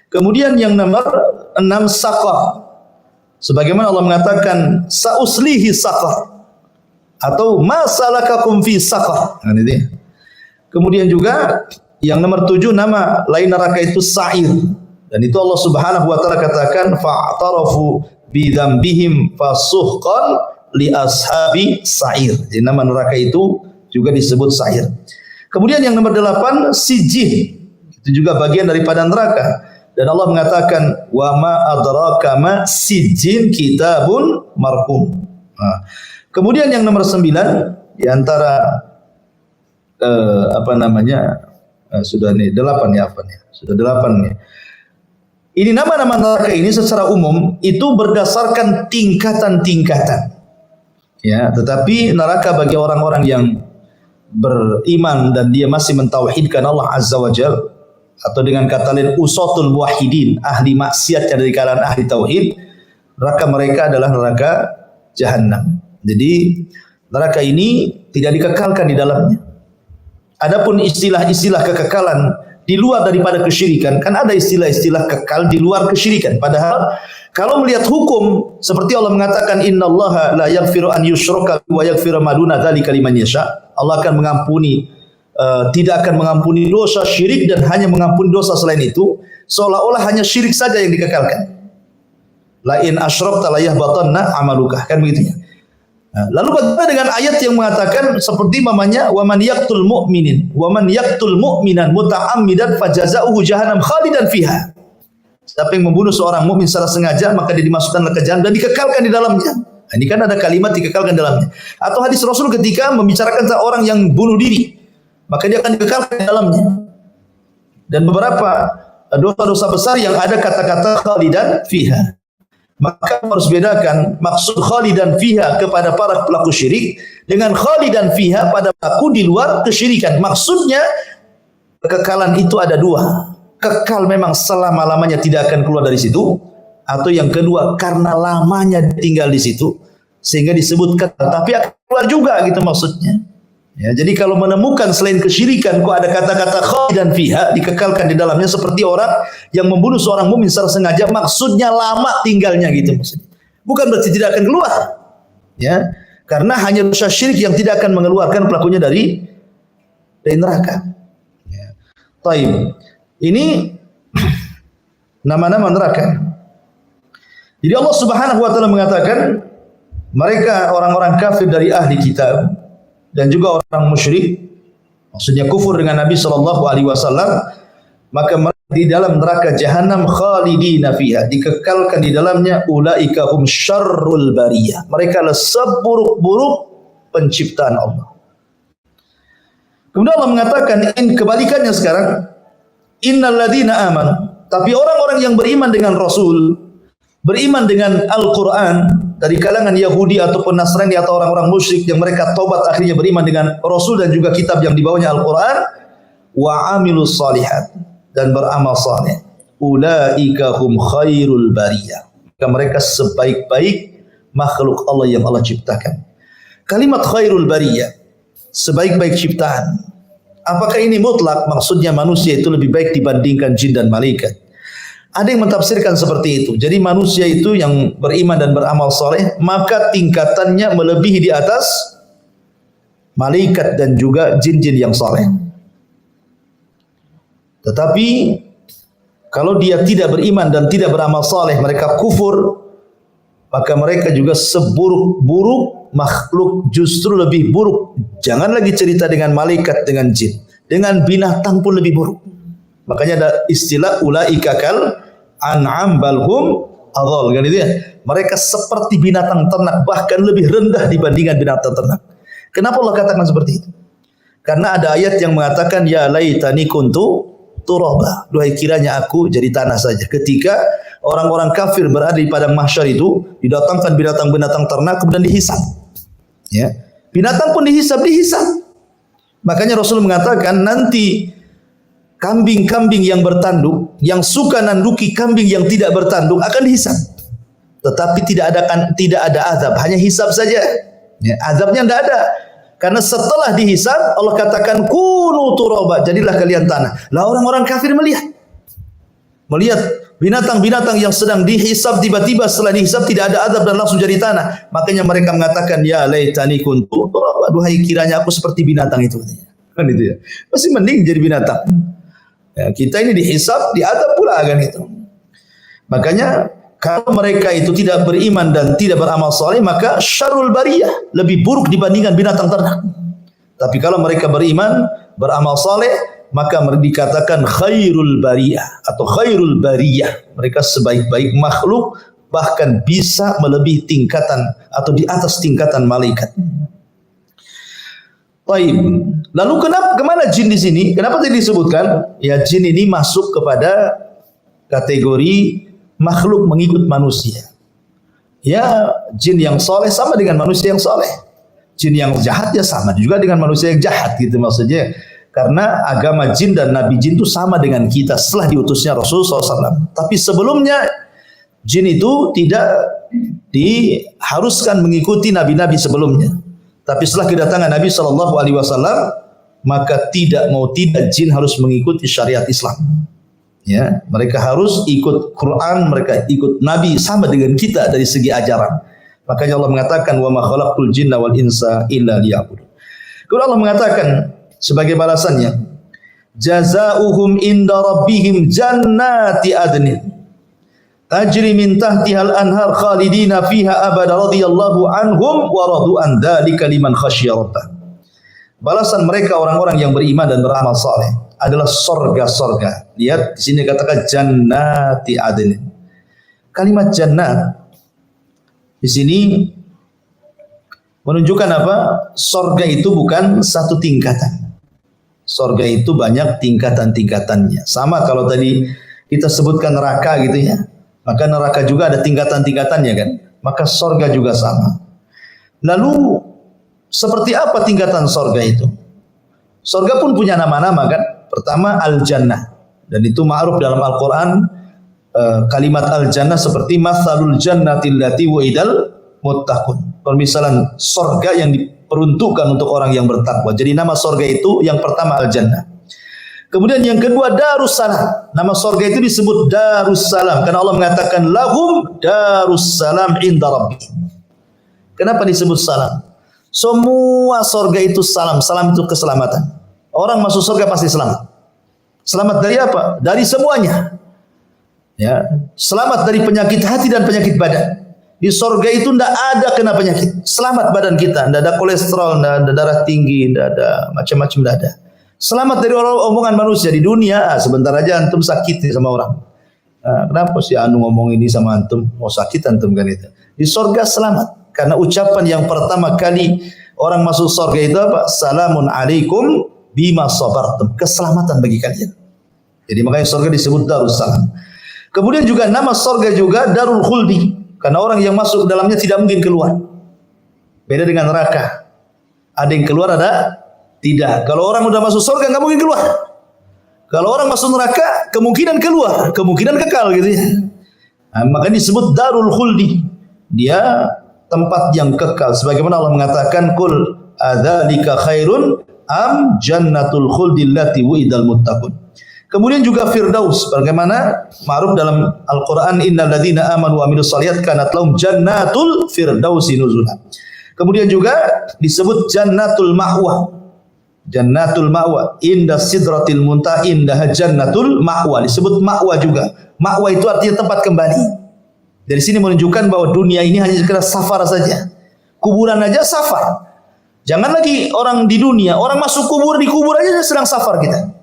Kemudian yang nomor 6 saqar. Sebagaimana Allah mengatakan sauslihi saqar atau ma salakakum fi saqar. Nah, ini. Kemudian juga yang nomor 7 nama lain neraka itu sa'ir. Dan itu Allah Subhanahu wa taala katakan fa'tarafu bi dzambihim fasuhqan li ashabi sa'ir. Jadi nama neraka itu juga disebut sa'ir. Kemudian yang nomor 8 sijin. Itu juga bagian daripada neraka. Dan Allah mengatakan wa ma adraka ma sijin kitabun marqum. Nah, kemudian yang nomor 9 di antara sudah nih 8 ya apa nih? Sudah 8 nih. Ini nama-nama neraka ini secara umum itu berdasarkan tingkatan-tingkatan. Ya, tetapi neraka bagi orang-orang yang beriman dan dia masih mentauhidkan Allah Azza wa Jalla, atau dengan kata lain usatul muwahhidin, ahli maksiat dari kalangan ahli tauhid, neraka mereka adalah neraka Jahannam. Jadi neraka ini tidak dikekalkan di dalamnya. Adapun istilah-istilah kekekalan di luar daripada kesyirikan, kan ada istilah-istilah kekal di luar kesyirikan. Padahal kalau melihat hukum seperti Allah mengatakan innallaha la yaghfiru an yushraka wa yaghfiru ma duna dzalika liman yasha. Allah akan mengampuni, tidak akan mengampuni dosa syirik dan hanya mengampuni dosa selain itu, seolah-olah hanya syirik saja yang dikekalkan. La in asyrakta la yahbatanna amaluka, kan begitu ya. Lalu bagaimana dengan ayat yang mengatakan seperti mamanya wa man yaqtul mu'minan muta'ammidan fajazaohu jahannam khalidan fiha. Siapa yang membunuh seorang mukmin secara sengaja maka dia dimasukkan ke jahannam dan dikekalkan di dalamnya. Nah, ini kan ada kalimat dikekalkan dalamnya. Atau hadis Rasul ketika membicarakan tentang orang yang bunuh diri, maka dia akan dikekalkan di dalamnya. Dan beberapa dosa-dosa besar yang ada kata-kata khalidan fiha. Maka harus bedakan maksud khalidan fiha kepada para pelaku syirik dengan khalidan fiha pada pelaku di luar kesyirikan. Maksudnya kekekalan itu ada dua. Kekal memang selama-lamanya tidak akan keluar dari situ, atau yang kedua karena lamanya tinggal di situ sehingga disebutkan tapi akan keluar juga gitu maksudnya. Ya, jadi kalau menemukan selain kesyirikan kok ada kata-kata khalidan fiha dikekalkan di dalamnya seperti orang yang membunuh seorang mukmin secara sengaja, maksudnya lama tinggalnya gitu maksudnya. Bukan berarti tidak akan keluar. Ya, karena hanya dosa syirik yang tidak akan mengeluarkan pelakunya dari neraka. Ya. Taib. Ini nama-nama neraka. Jadi Allah Subhanahu wa taala mengatakan mereka orang-orang kafir dari ahli kitab dan juga orang musyrik, maksudnya kufur dengan Nabi sallallahu alaihi wasallam, maka mereka di dalam neraka jahanam khalidina fiha, dikekalkan di dalamnya, ulaika hum syarrul bariyah, mereka adalah seburuk-buruk penciptaan Allah. Kemudian Allah mengatakan, kebalikannya sekarang, innal ladzina amanu, tapi orang-orang yang beriman dengan Rasul, beriman dengan Al-Quran, dari kalangan Yahudi ataupun Nasrani atau orang-orang musyrik yang mereka tobat akhirnya beriman dengan Rasul dan juga kitab yang dibawanya Al-Quran, wa amilus salihat, dan beramal saleh, ulaika hum khairul bariyah, mereka sebaik-baik makhluk Allah yang Allah ciptakan. Kalimat khairul bariyah, sebaik-baik ciptaan, apakah ini mutlak? Maksudnya manusia itu lebih baik dibandingkan jin dan malaikat? Ada yang mentafsirkan seperti itu. Jadi manusia itu yang beriman dan beramal soleh, maka tingkatannya melebihi di atas malaikat dan juga jin-jin yang soleh. Tetapi kalau dia tidak beriman dan tidak beramal soleh, mereka kufur, maka mereka juga seburuk-buruk makhluk, justru lebih buruk. Jangan lagi cerita dengan malaikat, dengan jin, dengan binatang pun lebih buruk. Makanya ada istilah ulaika kal an'am balhum adhal, kan itu ya. Mereka seperti binatang ternak, bahkan lebih rendah dibandingkan binatang ternak. Kenapa Allah katakan seperti itu? Karena ada ayat yang mengatakan ya laitani kuntu turaba, duhai kiranya aku jadi tanah saja. Ketika orang-orang kafir berada di padang mahsyar itu, didatangkan binatang-binatang ternak kemudian dihisab. Ya, binatang pun dihisab. Makanya Rasul mengatakan nanti kambing-kambing yang bertanduk, yang suka nanduki kambing yang tidak bertanduk akan dihisab. Tetapi tidak ada azab, hanya hisab saja. Ya, azabnya tidak ada. Karena setelah dihisab, Allah katakan kunu turaba, jadilah kalian tanah. Lah orang-orang kafir melihat binatang-binatang yang sedang dihisab, tiba-tiba setelah dihisab tidak ada azab dan langsung jadi tanah. Makanya mereka mengatakan ya laitani kuntu turaba, duhai kiranya aku seperti binatang itu. Kan itu ya. Masih mending jadi binatang. Ya, kita ini dihisab, diazab pula kan itu. Makanya kalau mereka itu tidak beriman dan tidak beramal saleh, maka syarrul bariyah, lebih buruk dibandingkan binatang ternak. Tapi kalau mereka beriman, beramal saleh, maka mereka dikatakan khairul bariyah atau khairul bariyah. Mereka sebaik-baik makhluk, bahkan bisa melebihi tingkatan atau di atas tingkatan malaikat. Baik. Lalu kemana jin di sini? Kenapa tadi disebutkan? Ya, jin ini masuk kepada kategori makhluk mengikut manusia. Ya, jin yang soleh sama dengan manusia yang soleh. Jin yang jahat ya sama juga dengan manusia yang jahat, gitu maksudnya. Karena agama jin dan nabi jin itu sama dengan kita setelah diutusnya Rasulullah SAW. Tapi sebelumnya jin itu tidak diharuskan mengikuti nabi-nabi sebelumnya. Tapi setelah kedatangan Nabi SAW, maka tidak jin harus mengikuti syariat Islam. Ya, mereka harus ikut Quran, mereka ikut Nabi sama dengan kita dari segi ajaran. Makanya Allah mengatakan wa ma khalaqtul jinna wal insa illa liya'budun. Kemudian Allah mengatakan sebagai balasannya, jazaohum inda rabbihim jannati adnin tajri min tahtihal anhar khalidina fiha abada radhiyallahu anhum wa radu an dzalika liman khasyya rabbah. Balasan mereka orang-orang yang beriman dan beramal saleh adalah sorga-sorga. Lihat di sini katakan jannati adnin. Kalimat jannat di sini menunjukkan apa? Sorga itu bukan satu tingkatan. Sorga itu banyak tingkatan-tingkatannya. Sama kalau tadi kita sebutkan neraka gitu ya. Maka neraka juga ada tingkatan-tingkatannya kan. Maka sorga juga sama. Lalu seperti apa tingkatan sorga itu? Sorga pun punya nama-nama kan. Pertama al-jannah. Dan itu ma'ruf dalam Al-Quran. Kalimat al-jannah seperti mathalul jannatil lati wa'idal muttaqun. Permisalan sorga yang diperuntukkan untuk orang yang bertakwa. Jadi nama sorga itu yang pertama al-jannah. Kemudian yang kedua Darussalam. Nama sorga itu disebut Darussalam karena Allah mengatakan lahum Darussalam inda rabbihim. Kenapa disebut salam? Semua sorga itu salam. Salam itu keselamatan. Orang masuk sorga pasti selamat. Selamat dari apa? Dari semuanya. Ya, selamat dari penyakit hati dan penyakit badan. Di sorga itu tidak ada kena penyakit. Selamat badan kita. Tidak ada kolesterol, tidak ada darah tinggi, tidak ada macam-macam, tidak ada. Selamat dari omongan manusia di dunia. Sebentar aja antum sakit sama orang. Kenapa si Anu ngomong ini sama antum? Mau sakit antum kan itu. Di sorga selamat. Karena ucapan yang pertama kali orang masuk sorga itu apa? Salamun alaikum bima sabartum. Keselamatan bagi kalian. Jadi makanya sorga disebut Darussalam. Kemudian juga nama sorga juga Darul Khuldi. Karena orang yang masuk ke dalamnya tidak mungkin keluar. Beda dengan neraka. Ada yang keluar, ada tidak. Kalau orang sudah masuk sorga nggak mungkin keluar. Kalau orang masuk neraka, kemungkinan keluar, kemungkinan kekal gitu ya. Makanya disebut Darul Khuldi. Dia tempat yang kekal. Sebagaimana Allah mengatakan, "Qul adzalika khairun am jannatul khuldi allati wu'idal muttaqun." Kemudian juga Firdaus. Bagaimana ma'ruf dalam Al-Quran, "Innal ladzina amanu wa amilus shalihat kanat lahum jannatul firdausi nuzula." Kemudian juga disebut Jannatul Ma'wa. Jannatul Ma'wa, inda sidratil muntaha, indah jannatul ma'wa. Disebut ma'wa juga. Ma'wa itu artinya tempat kembali. Dari sini menunjukkan bahwa dunia ini hanya sekedar safar saja. Kuburan aja safar. Jangan lagi orang di dunia, orang masuk kubur, di kubur aja sedang safar kita.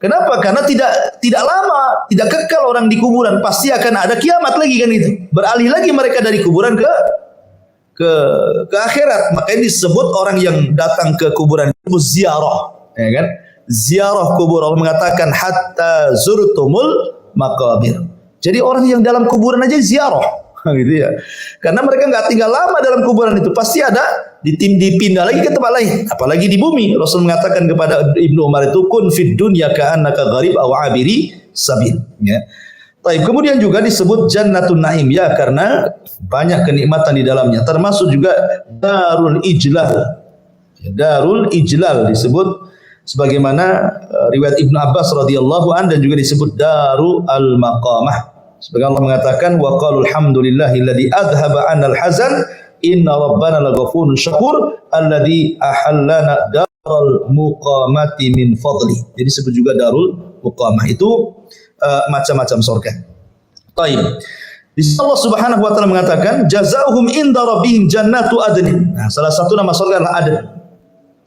Kenapa? Karena tidak lama, tidak kekal orang di kuburan. Pasti akan ada kiamat lagi kan itu. Beralih lagi mereka dari kuburan ke akhirat. Makanya disebut orang yang datang ke kuburan itu ziarah, ya kan? Ziarah kubur. Allah mengatakan hatta zurtumul maqabir. Jadi orang yang dalam kuburan aja ziarah, gitu ya. Karena mereka nggak tinggal lama dalam kuburan itu, pasti ada dipindah lagi ke tempat lain. Apalagi di bumi. Rasul mengatakan kepada Ibnu Umar itu, kun fid dunya ka'annaka gharib aw abiri sabil, ya. Baik, kemudian juga disebut Jannatun Naim, ya, karena banyak kenikmatan di dalamnya, termasuk juga Darul Ijlal. Darul Ijlal disebut sebagaimana riwayat Ibnu Abbas radhiyallahu an, dan juga disebut Darul Al-Maqamah. Sebagaimana Allah mengatakan, wa qalu alhamdulillahilladzi adhaba 'anal hazan inna rabbana laghafurun syakur alladzi ahallana darul muqamati min fadli. Jadi disebut juga Darul Muqamah. Itu macam-macam surga. Baik. Di sini Allah Subhanahu wa taala mengatakan jazaohum inda rabbihim jannatu adnin. Nah, salah satu nama surga adalah Adn.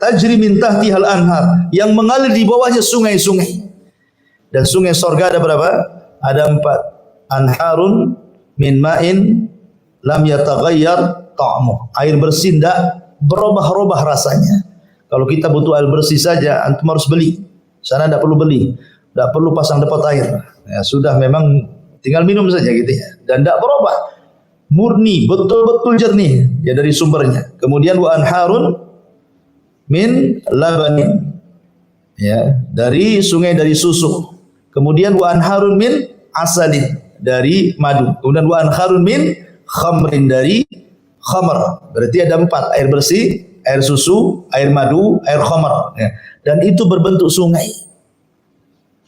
Tajri min tahtihal anhar, yang mengalir di bawahnya sungai-sungai. Dan sungai surga ada berapa? Ada 4. Anharun min ma'in lam yataghayyar ta'muh. Air bersih tidak berubah-ubah rasanya. Kalau kita butuh air bersih saja, antum harus beli. Sana tidak perlu beli. Tidak perlu pasang depot air, ya, sudah memang tinggal minum saja gitu ya, dan tidak berubah, murni, betul-betul jernih ya dari sumbernya. Kemudian wa anharun min labanin, ya, dari sungai dari susu. Kemudian wa anharun min asalin, dari madu. Kemudian wa anharun min khamrin, dari khamr. Berarti ada 4, air bersih, air susu, air madu, air khamr, ya. Dan itu berbentuk sungai.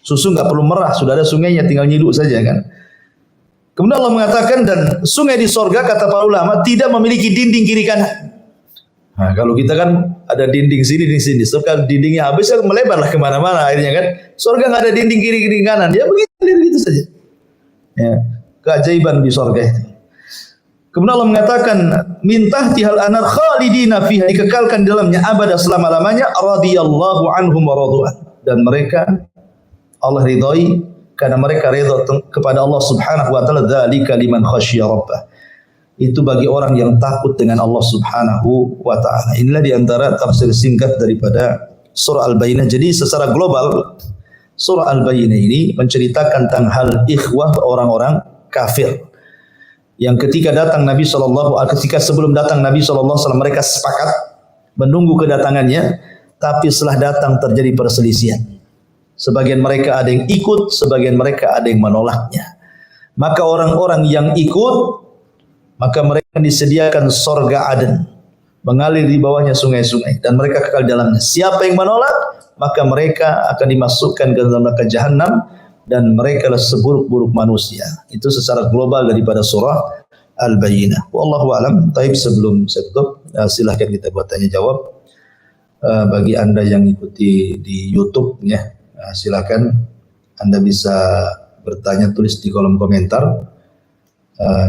Susu nggak perlu merah, sudah ada sungainya, tinggal nyiduk saja kan. Kemudian Allah mengatakan, dan sungai di sorga, kata para ulama, tidak memiliki dinding kiri kanan. Nah, kalau kita kan ada dinding sini, so kalau dindingnya habis kan melebarlah kemana-mana akhirnya kan. Sorga nggak ada dinding kiri kanan, ya begitu saja. Ya, keajaiban di sorga itu. Kemudian Allah mengatakan, min tahtihal anar khalidina fiha, dikekalkan dalamnya abada selama-lamanya, radhiyallahu anhum wa radu'an. Dan mereka Allah ridhai karena mereka ridha kepada Allah Subhanahu wa taala. Dzalika liman khasyya rabbah. Itu bagi orang yang takut dengan Allah Subhanahu wa taala. Inilah di antara tafsir singkat daripada surah Al-Bayyinah. Jadi secara global surah Al-Bayyinah ini menceritakan tentang hal ikhwah orang-orang kafir. Yang ketika sebelum datang Nabi SAW, mereka sepakat menunggu kedatangannya, tapi setelah datang terjadi perselisihan. Sebagian mereka ada yang ikut, sebagian mereka ada yang menolaknya. Maka orang-orang yang ikut, maka mereka disediakan sorga Aden, mengalir di bawahnya sungai-sungai, dan mereka kekal dalamnya. Siapa yang menolak, maka mereka akan dimasukkan ke dalam neraka Jahannam, dan mereka adalah seburuk-buruk manusia. Itu secara global daripada surah Al-Bayyinah. Wallahu a'lam. Taib, sebelum saya tutup, silahkan kita buat tanya jawab. Bagi Anda yang ikuti di YouTube, ya, silakan Anda bisa bertanya, tulis di kolom komentar.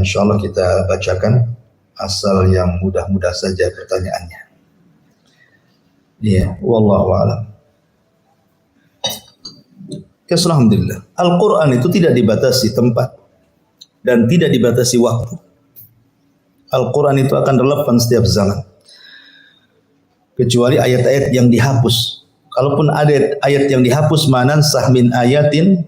Insyaallah kita bacakan, asal yang mudah-mudah saja pertanyaannya. Wallahu a'lam. Ya, alhamdulillah. Al-Quran itu tidak dibatasi tempat dan tidak dibatasi waktu. Al-Quran itu akan relevan setiap zaman. Kecuali ayat-ayat yang dihapus. Kalaupun ada ayat yang dihapus, manansah min ayatin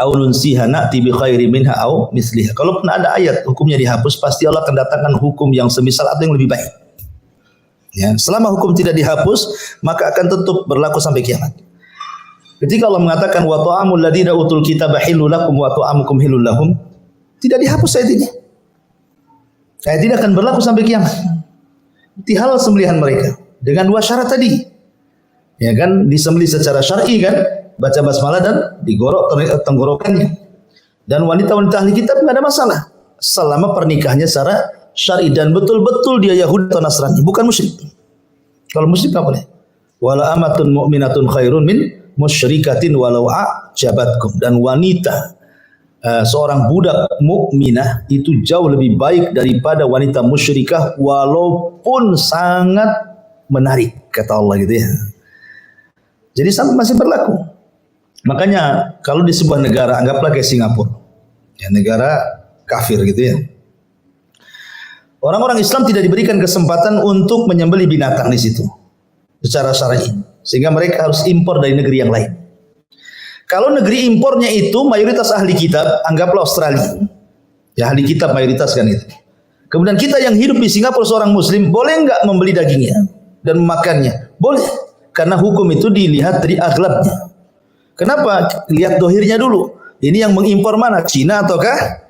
aw nunsiha na'ti bi khairi minha aw misliha. Kalaupun ada ayat hukumnya dihapus, pasti Allah akan datangkan hukum yang semisal atau yang lebih baik. Ya, selama hukum tidak dihapus, maka akan tetap berlaku sampai kiamat. Ketika Allah mengatakan wa ta'amul ladzina utul kitaba halul lakum wa ta'amukum halul lahum, tidak dihapus ayat ini. Ayat ini akan berlaku sampai kiamat. Di halal sembelihan mereka dengan dua syarat tadi. Ya kan, disembelih secara syar'i kan, baca basmalah dan digorok tenggorokannya. Dan wanita-wanita ahli kitab enggak ada masalah selama pernikahannya secara syar'i dan betul-betul dia Yahudi atau Nasrani, bukan musyrik. Kalau musyrik enggak boleh. Wala amatun mu'minatun khairun min musyrikatin walau a'jabatkum. Dan wanita seorang budak mukminah itu jauh lebih baik daripada wanita musyrikah walaupun sangat menarik, kata Allah gitu ya. Jadi sampai masih berlaku. Makanya kalau di sebuah negara, anggaplah kayak Singapura, ya, negara kafir gitu ya. Orang-orang Islam tidak diberikan kesempatan untuk menyembelih binatang di situ secara syar'i, sehingga mereka harus impor dari negeri yang lain. Kalau negeri impornya itu mayoritas ahli kitab, anggaplah Australia. Ya, ahli kitab mayoritas kan itu. Kemudian kita yang hidup di Singapura seorang muslim, boleh enggak membeli dagingnya dan memakannya? Boleh. Karena hukum itu dilihat dari aghlabnya. Kenapa? Lihat dohirnya dulu. Ini yang mengimpor mana? Cina ataukah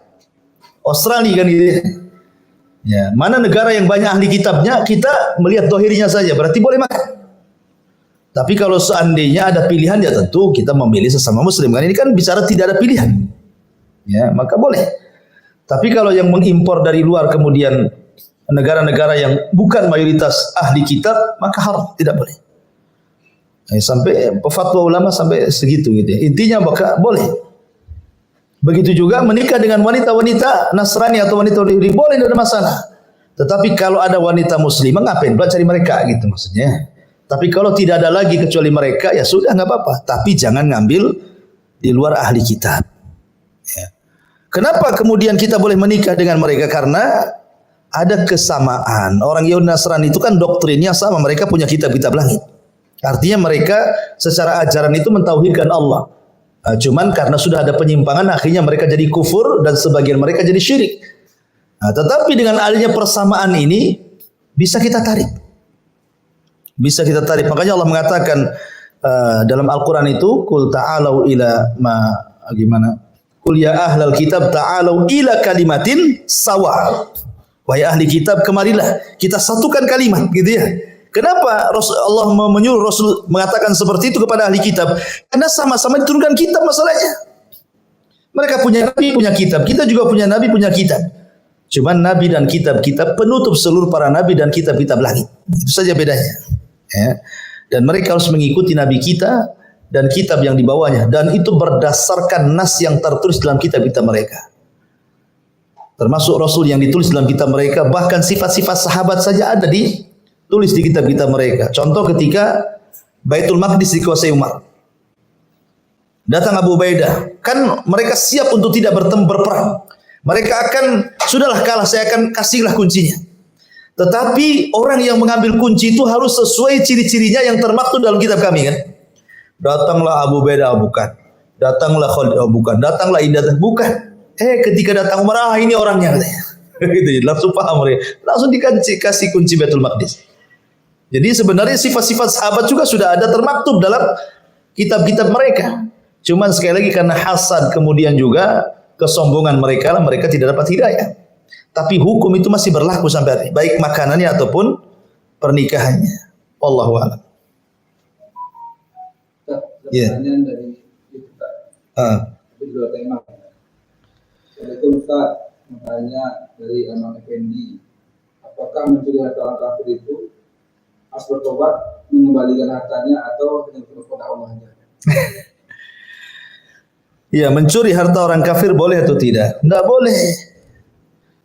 Australia kan gitu. Ya, mana negara yang banyak ahli kitabnya, kita melihat dohirnya saja, berarti boleh makan. Tapi kalau seandainya ada pilihan, ya tentu kita memilih sesama muslim. Kan ini kan bicara tidak ada pilihan. Ya, maka boleh. Tapi kalau yang mengimpor dari luar kemudian negara-negara yang bukan mayoritas ahli kitab, maka haram, tidak boleh. Sampai fatwa ulama sampai segitu gitu ya. Intinya maka boleh. Begitu juga menikah dengan wanita-wanita Nasrani atau wanita Yahudi, boleh, tidak ada masalah. Tetapi kalau ada wanita muslimah, ngapain pula cari mereka gitu maksudnya. Tapi kalau tidak ada lagi kecuali mereka, ya sudah nggak apa-apa. Tapi jangan ngambil di luar ahli kitab. Ya. Kenapa kemudian kita boleh menikah dengan mereka? Karena ada kesamaan. Orang Yahudi Nasrani itu kan doktrinnya sama. Mereka punya kitab-kitab langit. Artinya mereka secara ajaran itu mentauhidkan Allah. Cuman karena sudah ada penyimpangan, akhirnya mereka jadi kufur dan sebagian mereka jadi syirik. Tetapi dengan adanya persamaan ini bisa kita tarik. Bisa kita tarik. Makanya Allah mengatakan dalam Al-Quran itu, Qul ta'alau ila ma gimana? Qul ya ahlal kitab ta'alau ila kalimatin sawa. Wahai ahli kitab, kemarilah kita satukan kalimat, gitu ya. Kenapa Allah menyuruh Rasul mengatakan seperti itu kepada ahli kitab? Karena sama-sama diturunkan kitab masalahnya. Mereka punya nabi, punya kitab. Kita juga punya nabi, punya kitab. Cuman nabi dan kitab-kitab penutup seluruh para nabi dan kitab-kitab langit. Itu saja bedanya. Ya. Dan mereka harus mengikuti nabi kita dan kitab yang dibawanya. Dan itu berdasarkan nas yang tertulis dalam kitab-kitab mereka. Termasuk Rasul yang ditulis dalam kitab mereka. Bahkan sifat-sifat sahabat saja ada tulis di kitab-kitab mereka. Contoh ketika Baitul Maqdis dikuasai Umar. Datang Abu Ubaidah. Kan mereka siap untuk tidak berperang. Mereka akan, sudahlah kalah, saya akan kasihlah kuncinya. Tetapi orang yang mengambil kunci itu harus sesuai ciri-cirinya yang termaktub dalam kitab kami kan. Datanglah Abu Ubaidah, bukan. Datanglah Khalid, bukan. Datanglah Indah, bukan. Ketika datang Umar, ini orangnya katanya. Gitu, langsung paham mereka. Langsung dikasih kunci Baitul Maqdis. Jadi sebenarnya sifat-sifat sahabat juga sudah ada termaktub dalam kitab-kitab mereka. Cuman sekali lagi karena hasad kemudian juga kesombongan mereka tidak dapat hidayah. Tapi hukum itu masih berlaku sampai hari, baik makanannya ataupun pernikahannya. Wallahu a'lam. Ya. Dari dua tema. Assalamualaikum Ustaz, bertanya dari Anak Effendi. Apakah mencuri harta orang kafir itu harus bertobat, mengembalikan hartanya atau hanya kepada Allah saja? Ya, mencuri harta orang kafir boleh atau tidak? Tidak boleh.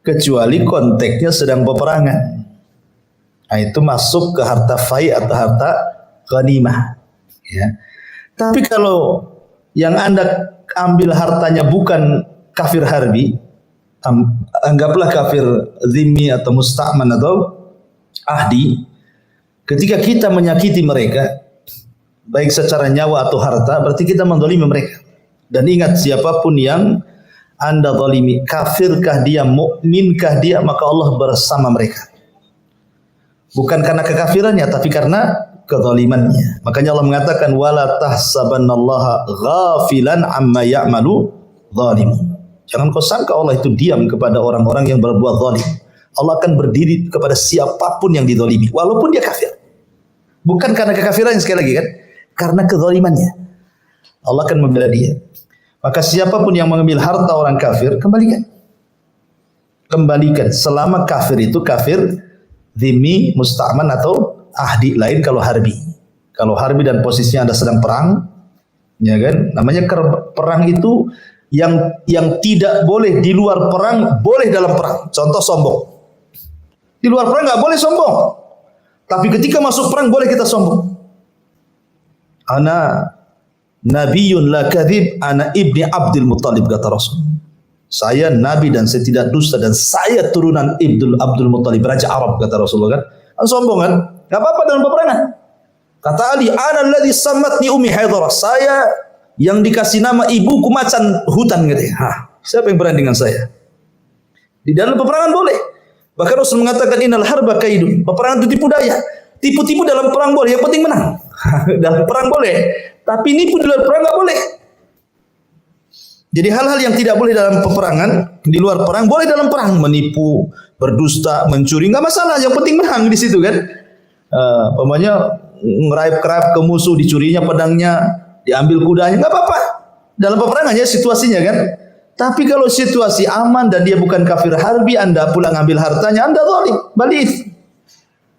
Kecuali konteksnya sedang peperangan. Nah, itu masuk ke harta fai atau harta ghanimah. Ya. Tapi kalau yang Anda ambil hartanya bukan kafir harbi, anggaplah kafir zimmi atau musta'man atau ahdi, ketika kita menyakiti mereka, baik secara nyawa atau harta, berarti kita menzalimi mereka. Dan ingat, siapapun yang Anda zalimi, kafirkah dia, mukminkah dia, maka Allah bersama mereka. Bukan karena kekafirannya, tapi karena kezalimannya. Makanya Allah mengatakan wala tahsabannallaha ghafilan amma ya'malu zalimun. Jangan kau sangka Allah itu diam kepada orang-orang yang berbuat zalim. Allah akan berdiri kepada siapapun yang dizalimi, walaupun dia kafir. Bukan karena kekafirannya, sekali lagi kan, karena kezalimannya. Allah akan membela dia. Maka siapapun yang mengambil harta orang kafir, kembalikan. Kembalikan. Selama kafir itu kafir dhimmi, musta'man atau ahdi, lain kalau harbi. Kalau harbi dan posisinya Anda sedang perang, ya kan? Namanya perang itu yang tidak boleh di luar perang, boleh dalam perang. Contoh sombong. Di luar perang enggak boleh sombong. Tapi ketika masuk perang boleh kita sombong. Ana nabiyyun la kadzib, ana ibni Abdul Muttalib, kata Rasul. Saya nabi dan saya tidak dusta, dan saya turunan Abdul Muttalib, raja Arab, kata Rasulullah kan. Kan sombong kan? Enggak apa-apa dalam peperangan. Kata Ali, ana alladzi sammatni ummi Haidarah. Saya yang dikasih nama ibuku macan hutan, gitu. Siapa yang berani dengan saya? Di dalam peperangan boleh. Bahkan Rasul mengatakan innal harba kaidun. Peperangan itu tipu daya. Tipu-tipu dalam perang boleh, yang penting menang. Dalam perang boleh, tapi nipu di luar perang enggak boleh. Jadi hal-hal yang tidak boleh dalam peperangan, di luar perang boleh dalam perang. Menipu, berdusta, mencuri, enggak masalah. Yang penting menang di situ kan. Pokoknya ngeraip-kerap ke musuh, dicurinya pedangnya, diambil kudanya, enggak apa-apa. Dalam peperangan ya situasinya kan. Tapi kalau situasi aman dan dia bukan kafir harbi, Anda pulang ambil hartanya, Anda zalim, balik.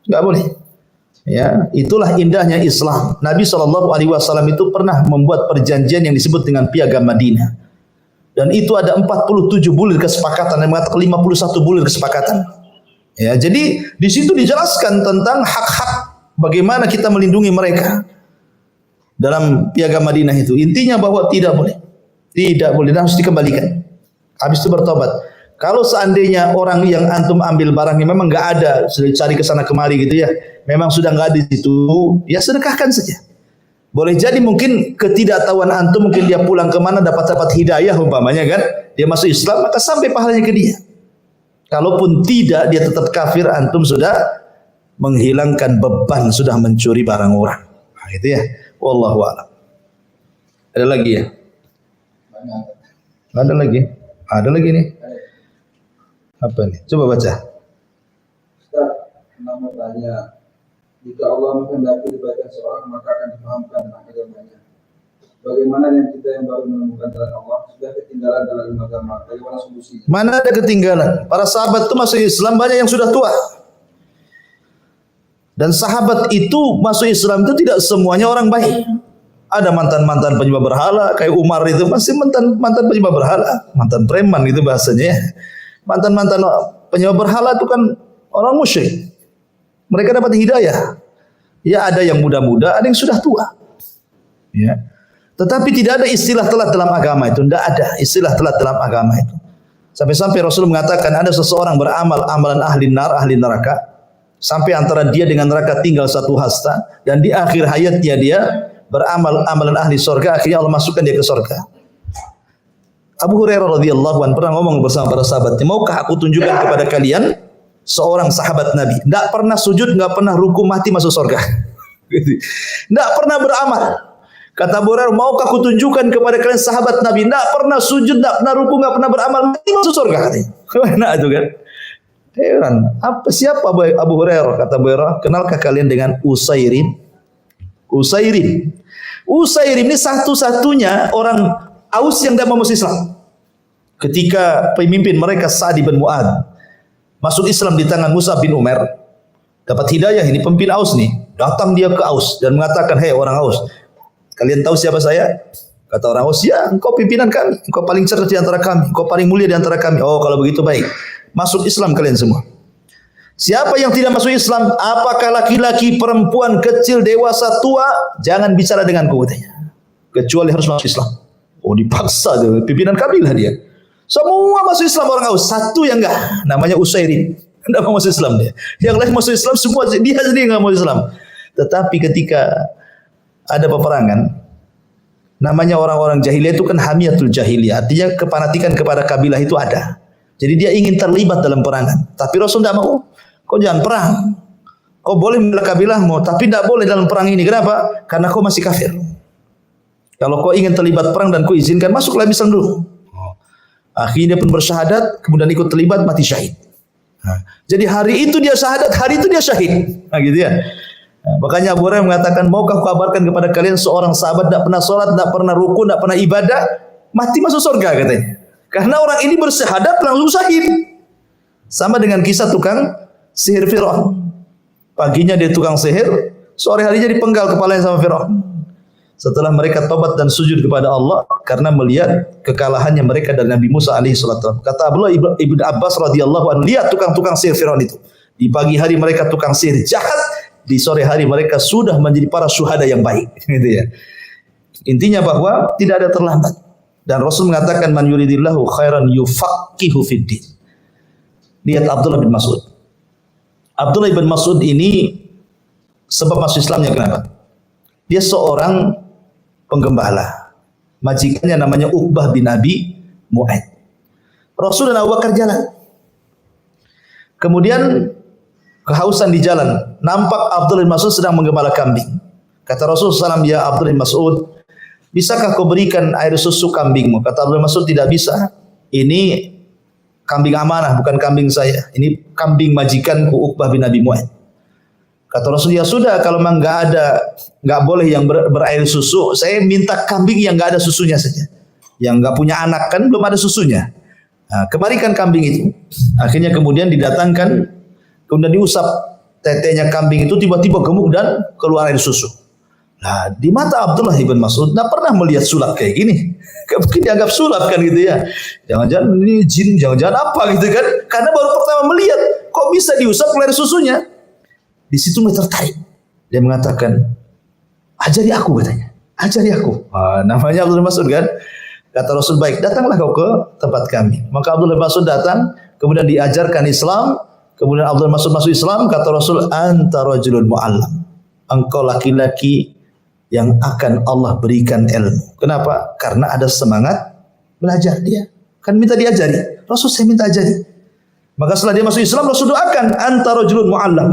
Enggak boleh. Ya, itulah indahnya Islam. Nabi SAW itu pernah membuat perjanjian yang disebut dengan Piagam Madinah. Dan itu ada 47 bulir kesepakatan, yang mengatakan 51 bulir kesepakatan. Ya, jadi di situ dijelaskan tentang hak-hak, bagaimana kita melindungi mereka. Dalam Piagam Madinah itu intinya bahwa tidak boleh dan harus dikembalikan. Habis itu bertobat. Kalau seandainya orang yang antum ambil barangnya memang enggak ada, sudah cari ke sana kemari gitu ya, memang sudah enggak ada di situ, ya sedekahkan saja. Boleh jadi mungkin ketidaktahuan antum, mungkin dia pulang kemana dapat hidayah umpamanya kan, dia masuk Islam, maka sampai pahalanya ke dia. Kalaupun tidak, dia tetap kafir, antum sudah menghilangkan beban, sudah mencuri barang orang. Nah, itu ya. Wallahu a'lam. Ada lagi ya? Ada lagi? Ada lagi nih. Apa nih? Coba baca. Ustaz, pernah bertanya, jika Allah menghendaki kebaikan seorang, maka akan dipahamkan tentang agamanya. Bagaimana yang kita yang baru menemukan jalan Allah sudah ketinggalan dalam agama? Bagaimana solusinya? Mana ada ketinggalan? Para sahabat itu masuk Islam banyak yang sudah tua. Dan sahabat itu masuk Islam itu tidak semuanya orang baik. Ada mantan-mantan penyembah berhala, kayak Umar itu masih mantan penyembah berhala, mantan preman gitu bahasanya. Mantan-mantan penyembah berhala itu kan orang musyrik. Mereka dapat hidayah. Ya ada yang muda-muda, ada yang sudah tua. Ya. Tetapi tidak ada istilah telat dalam agama itu. Tidak ada istilah telat dalam agama itu. Sampai-sampai Rasul mengatakan ada seseorang beramal amalan ahli neraka, sampai antara dia dengan neraka tinggal satu hasta, dan di akhir hayatnya dia beramal amalan ahli surga, akhirnya Allah masukkan dia ke surga. Abu Hurairah radhiyallahu anhu pernah ngomong bersama para sahabatnya, maukah aku tunjukkan kepada kalian seorang sahabat Nabi, tidak pernah sujud, tidak pernah ruku, mati masuk surga. Tidak pernah beramal. Kata Abu Hurairah, maukah aku tunjukkan kepada kalian sahabat Nabi, tidak pernah sujud, tidak pernah ruku, tidak pernah beramal, mati masuk surga. Nah itu kan. Heran. Siapa Abu Hurairah? Kata Abu Hurairah, kenalkah kalian dengan Usairim? Usairim ini satu-satunya orang Aus yang tidak masuk Islam. Ketika pemimpin mereka Sa'd bin Mu'adz masuk Islam di tangan Mus'ab bin Umair, dapat hidayah, ini pemimpin Aus nih. Datang dia ke Aus dan mengatakan, hei orang Aus, kalian tahu siapa saya? Kata orang Aus, ya engkau pimpinan kami, engkau paling cerdas di antara kami, engkau paling mulia di antara kami. Oh kalau begitu baik, masuk Islam kalian semua. Siapa yang tidak masuk Islam, apakah laki-laki, perempuan, kecil, dewasa, tua, jangan bicara denganku katanya, kecuali harus masuk Islam. Oh dipaksa tuh, pimpinan kabilah dia. Semua masuk Islam orang Aus, satu yang enggak, namanya Usairim. Enggak mau masuk Islam dia. Yang lain masuk Islam semua, dia sendiri enggak mau Islam. Tetapi ketika ada peperangan, namanya orang-orang jahiliyah itu kan hamiyatul jahiliyah, artinya kefanatikan kepada kabilah itu ada. Jadi dia ingin terlibat dalam perangan. Tapi Rasul tidak mau. Kau jangan perang. Kau boleh membela kabilahmu, tapi tidak boleh dalam perang ini. Kenapa? Karena kau masih kafir. Kalau kau ingin terlibat perang dan kau izinkan, masuklah Islam dulu. Akhirnya dia pun bersyahadat, kemudian ikut terlibat, mati syahid. Jadi hari itu dia syahadat, hari itu dia syahid. Nah, gitu ya. Makanya Abu Hurairah mengatakan, maukah aku kabarkan kepada kalian seorang sahabat tidak pernah sholat, tidak pernah ruku, tidak pernah ibadah, mati masuk surga katanya. Karena orang ini bersyahadat langsung syahid. Sama dengan kisah tukang sihir Fir'aun. Paginya dia tukang sihir, sore harinya dipenggal kepalanya sama Fir'aun. Setelah mereka tobat dan sujud kepada Allah karena melihat kekalahannya mereka dan Nabi Musa alaihi salatu. Kata Abdullah ibn Abbas radhiyallahu anhu, lihat tukang-tukang sihir Firaun itu. Di pagi hari mereka tukang sihir jahat, di sore hari mereka sudah menjadi para syuhada yang baik. Gitu ya. Intinya bahwa tidak ada terlambat. Dan Rasul mengatakan man yuridillahu khairan yufaqihu fiddin. Lihat Abdullah bin Mas'ud. Abdullah bin Mas'ud ini sebab masuk Islamnya kenapa? Dia seorang penggembala. Majikannya namanya Uqbah bin Abi Mu'aid. Rasul dan Abu Bakar jalan. Kemudian kehausan di jalan. Nampak Abdullah bin Mas'ud sedang menggembala kambing. Kata Rasul SAW, ya Abdullah bin Mas'ud, bisakah kau berikan air susu kambingmu? Kata Abdullah bin Mas'ud, tidak bisa. Ini kambing amanah, bukan kambing saya. Ini kambing majikanku Uqbah bin Abi Mu'aid. Kata Rasul, ya sudah, kalau memang nggak boleh yang berair susu, saya minta kambing yang nggak ada susunya saja, yang nggak punya anak, kan belum ada susunya. Nah, kemarikan kambing itu. Akhirnya kemudian didatangkan, kemudian diusap tetenya kambing itu, tiba-tiba gemuk dan keluar air susu. Nah, di mata Abdullah ibn Mas'ud, nggak pernah melihat sulap kayak gini. Mungkin dianggap sulap kan gitu ya. Jangan-jangan ini jin, jangan-jangan apa gitu kan? Karena baru pertama melihat, kok bisa diusap keluar susunya? Di situ mulai tertarik. Dia mengatakan, ajari aku katanya. Ajari aku. Namanya Abdullah bin Mas'ud kan. Kata Rasul, baik, datanglah kau ke tempat kami. Maka Abdullah bin Mas'ud datang, kemudian diajarkan Islam. Kemudian Abdullah bin Mas'ud masuk Islam. Kata Rasul, anta rajulun mu'allam. Engkau laki-laki yang akan Allah berikan ilmu. Kenapa? Karena ada semangat belajar dia. Kan minta diajari. Rasul, saya minta ajari. Maka setelah dia masuk Islam, Rasul doakan, anta rajulun mu'allam.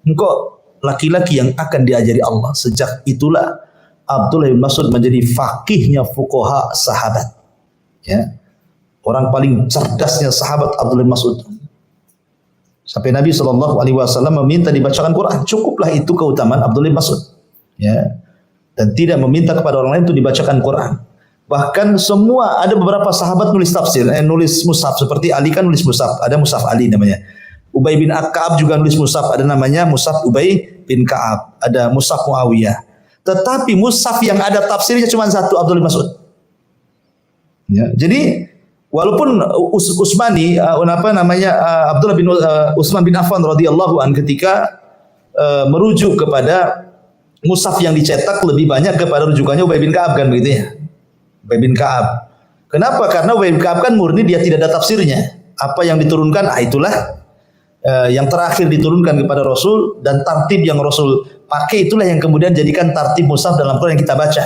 Engkau laki-laki yang akan diajari Allah. Sejak itulah Abdullah bin Mas'ud menjadi faqihnya fuqaha sahabat. Ya. Orang paling cerdasnya sahabat Abdullah bin Mas'ud. Sampai Nabi SAW meminta dibacakan Quran. Cukuplah itu keutamaan Abdullah bin Mas'ud. Ya. Dan tidak meminta kepada orang lain untuk dibacakan Quran. Bahkan semua, ada beberapa sahabat nulis tafsir, nulis mushaf. Seperti Ali kan nulis mushaf. Ada mushaf Ali namanya. Ubay bin Ka'ab juga nulis mushaf, ada namanya mushaf Ubay bin Ka'ab, ada mushaf Muawiyah. Tetapi mushaf yang ada tafsirnya cuma satu, Abdullah bin Mas'ud. Ya, jadi walaupun Utsmani Abdullah bin Utsman bin Affan radhiyallahu an ketika merujuk kepada mushaf yang dicetak lebih banyak kepada rujukannya Ubay bin Ka'ab kan begitu ya. Ubay bin Ka'ab. Kenapa? Karena Ubay bin Ka'ab kan murni dia tidak ada tafsirnya. Apa yang diturunkan, itulah yang terakhir diturunkan kepada Rasul, dan tartib yang Rasul pakai itulah yang kemudian jadikan tartib mushaf dalam Quran yang kita baca.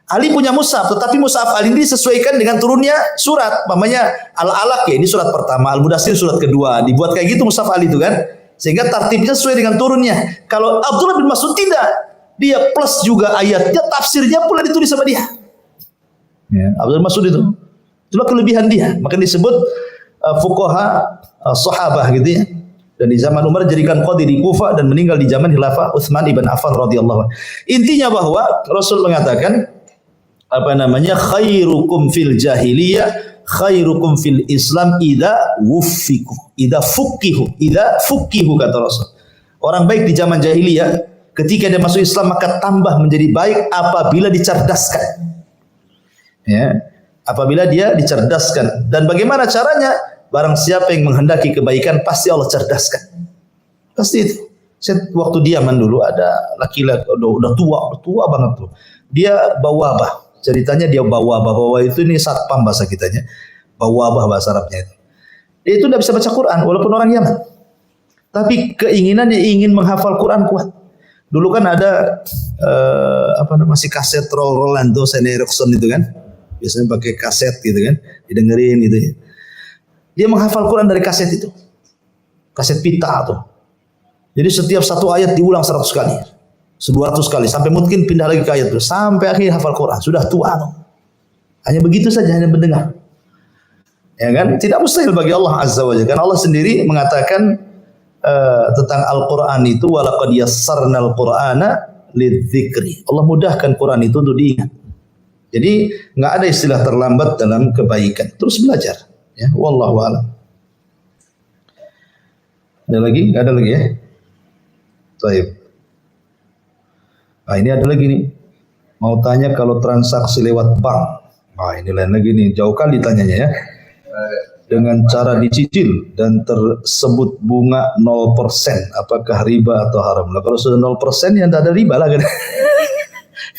Ali punya mushaf, tetapi mushaf Ali ini disesuaikan dengan turunnya surat. Namanya Al-Alaq ya, ini surat pertama, Al-Mudaththir surat kedua. Dibuat kayak gitu mushaf Ali itu kan. Sehingga tartibnya sesuai dengan turunnya. Kalau Abdullah bin Mas'ud tidak, dia plus juga ayatnya, tafsirnya pula ditulis sama dia. Ya, Abdullah bin Mas'ud itu. Itulah kelebihan dia. Maka disebut fuqaha sahabah gitu ya. Dan di zaman Umar jadikan qadhi di Kufah dan meninggal di zaman khilafah Utsman ibn Affan radhiyallahu anhu. Intinya bahwa Rasul mengatakan khairukum fil jahiliyah khairukum fil Islam idza fuqihu kata Rasul. Orang baik di zaman jahiliyah ketika dia masuk Islam maka tambah menjadi baik apabila dicerdaskan. Ya, apabila dia dicerdaskan. Dan bagaimana caranya? Barang siapa yang menghendaki kebaikan pasti Allah cerdaskan. Pasti itu. Waktu di Yaman dulu ada laki-laki udah tua banget tuh. Dia bawa wabah. Ceritanya dia bawa itu ini satpam bahasa kitanya. Bawa bahasa Arabnya itu. Dia itu tidak bisa baca Quran walaupun orang Yaman. Tapi keinginannya ingin menghafal Quran kuat. Dulu kan ada masih kaset Rolando Sony Ericsson itu kan. Biasanya pakai kaset gitu kan, didengerin gitu ya. Dia menghafal Quran dari kaset itu. Kaset pita tuh. Jadi setiap satu ayat diulang 100 kali. 200 kali sampai mungkin pindah lagi ke ayat itu sampai akhirnya hafal Quran. Sudah tua. Hanya begitu saja, hanya mendengar. Ya kan? Tidak mustahil bagi Allah Azza wa Jalla. Karena Allah sendiri mengatakan tentang Al-Quran itu walaqad yassarnal Qur'ana lidzikri. Allah mudahkan Quran itu untuk diingat. Jadi enggak ada istilah terlambat dalam kebaikan. Terus belajar, ya. Wallahu a'lam. Ada lagi? Enggak ada lagi ya? Baik. Nah, ini ada lagi nih. Mau tanya kalau transaksi lewat bank. Nah, ini lain lagi nih. Jauh kali tanyanya ya. Dengan cara dicicil dan tersebut bunga 0%, apakah riba atau haram? Nah, kalau sudah 0% ya tidak ada riba lah kan.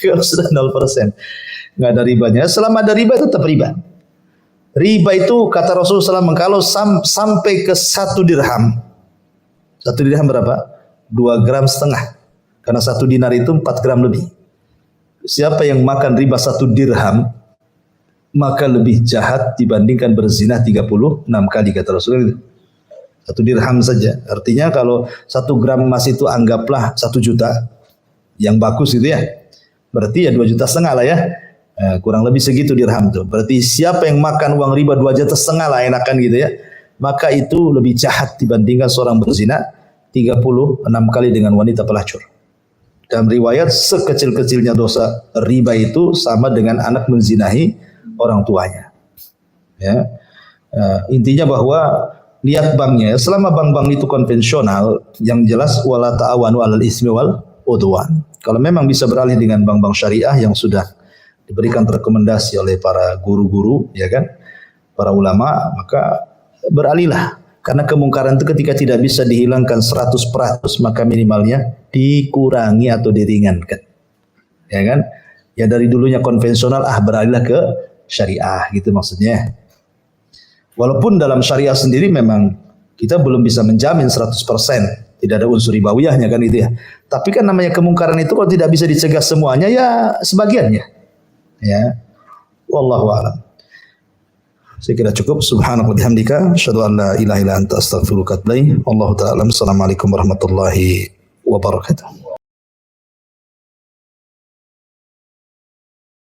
Kalau sudah 0%, nggak ada ribanya. Selama ada riba tetap riba. Riba itu kata Rasulullah SAW, kalau sampai ke 1 dirham. 1 dirham berapa? 2,5 gram. Karena 1 dinar itu 4 gram lebih. Siapa yang makan riba 1 dirham, maka lebih jahat dibandingkan berzina 36 kali kata Rasulullah itu. 1 dirham saja. Artinya kalau 1 gram emas itu anggaplah 1 juta. Yang bagus gitu ya. Berarti ya 2,5 juta lah ya. Kurang lebih segitu dirham tuh. Berarti siapa yang makan uang riba 2,5 juta lah enakan gitu ya. Maka itu lebih jahat dibandingkan seorang berzina 36 kali dengan wanita pelacur. Dalam riwayat sekecil-kecilnya dosa riba itu sama dengan anak menzinahi orang tuanya. Ya. Intinya bahwa lihat banknya, selama bank-bank itu konvensional, yang jelas wala ta'awanu 'alal ismi wal udwan. Kalau memang bisa beralih dengan bank-bank syariah yang sudah diberikan rekomendasi oleh para guru-guru, ya kan, para ulama, maka beralihlah. Karena kemungkaran itu ketika tidak bisa dihilangkan 100%, maka minimalnya dikurangi atau diringankan. Ya kan? Ya dari dulunya konvensional, beralihlah ke syariah gitu maksudnya. Walaupun dalam syariah sendiri memang kita belum bisa menjamin 100%. Tidak ada unsur ribawiyahnya kan itu ya. Tapi kan namanya kemungkaran itu kalau tidak bisa dicegah semuanya ya sebagiannya. Ya. Wallahu a'lam. Saya kira cukup. Subhanallah bihamdika asyhadu an la ilaha illa anta astaghfiruka wa atubu ilaik. Wallahu ta'ala. Assalamualaikum warahmatullahi wabarakatuh.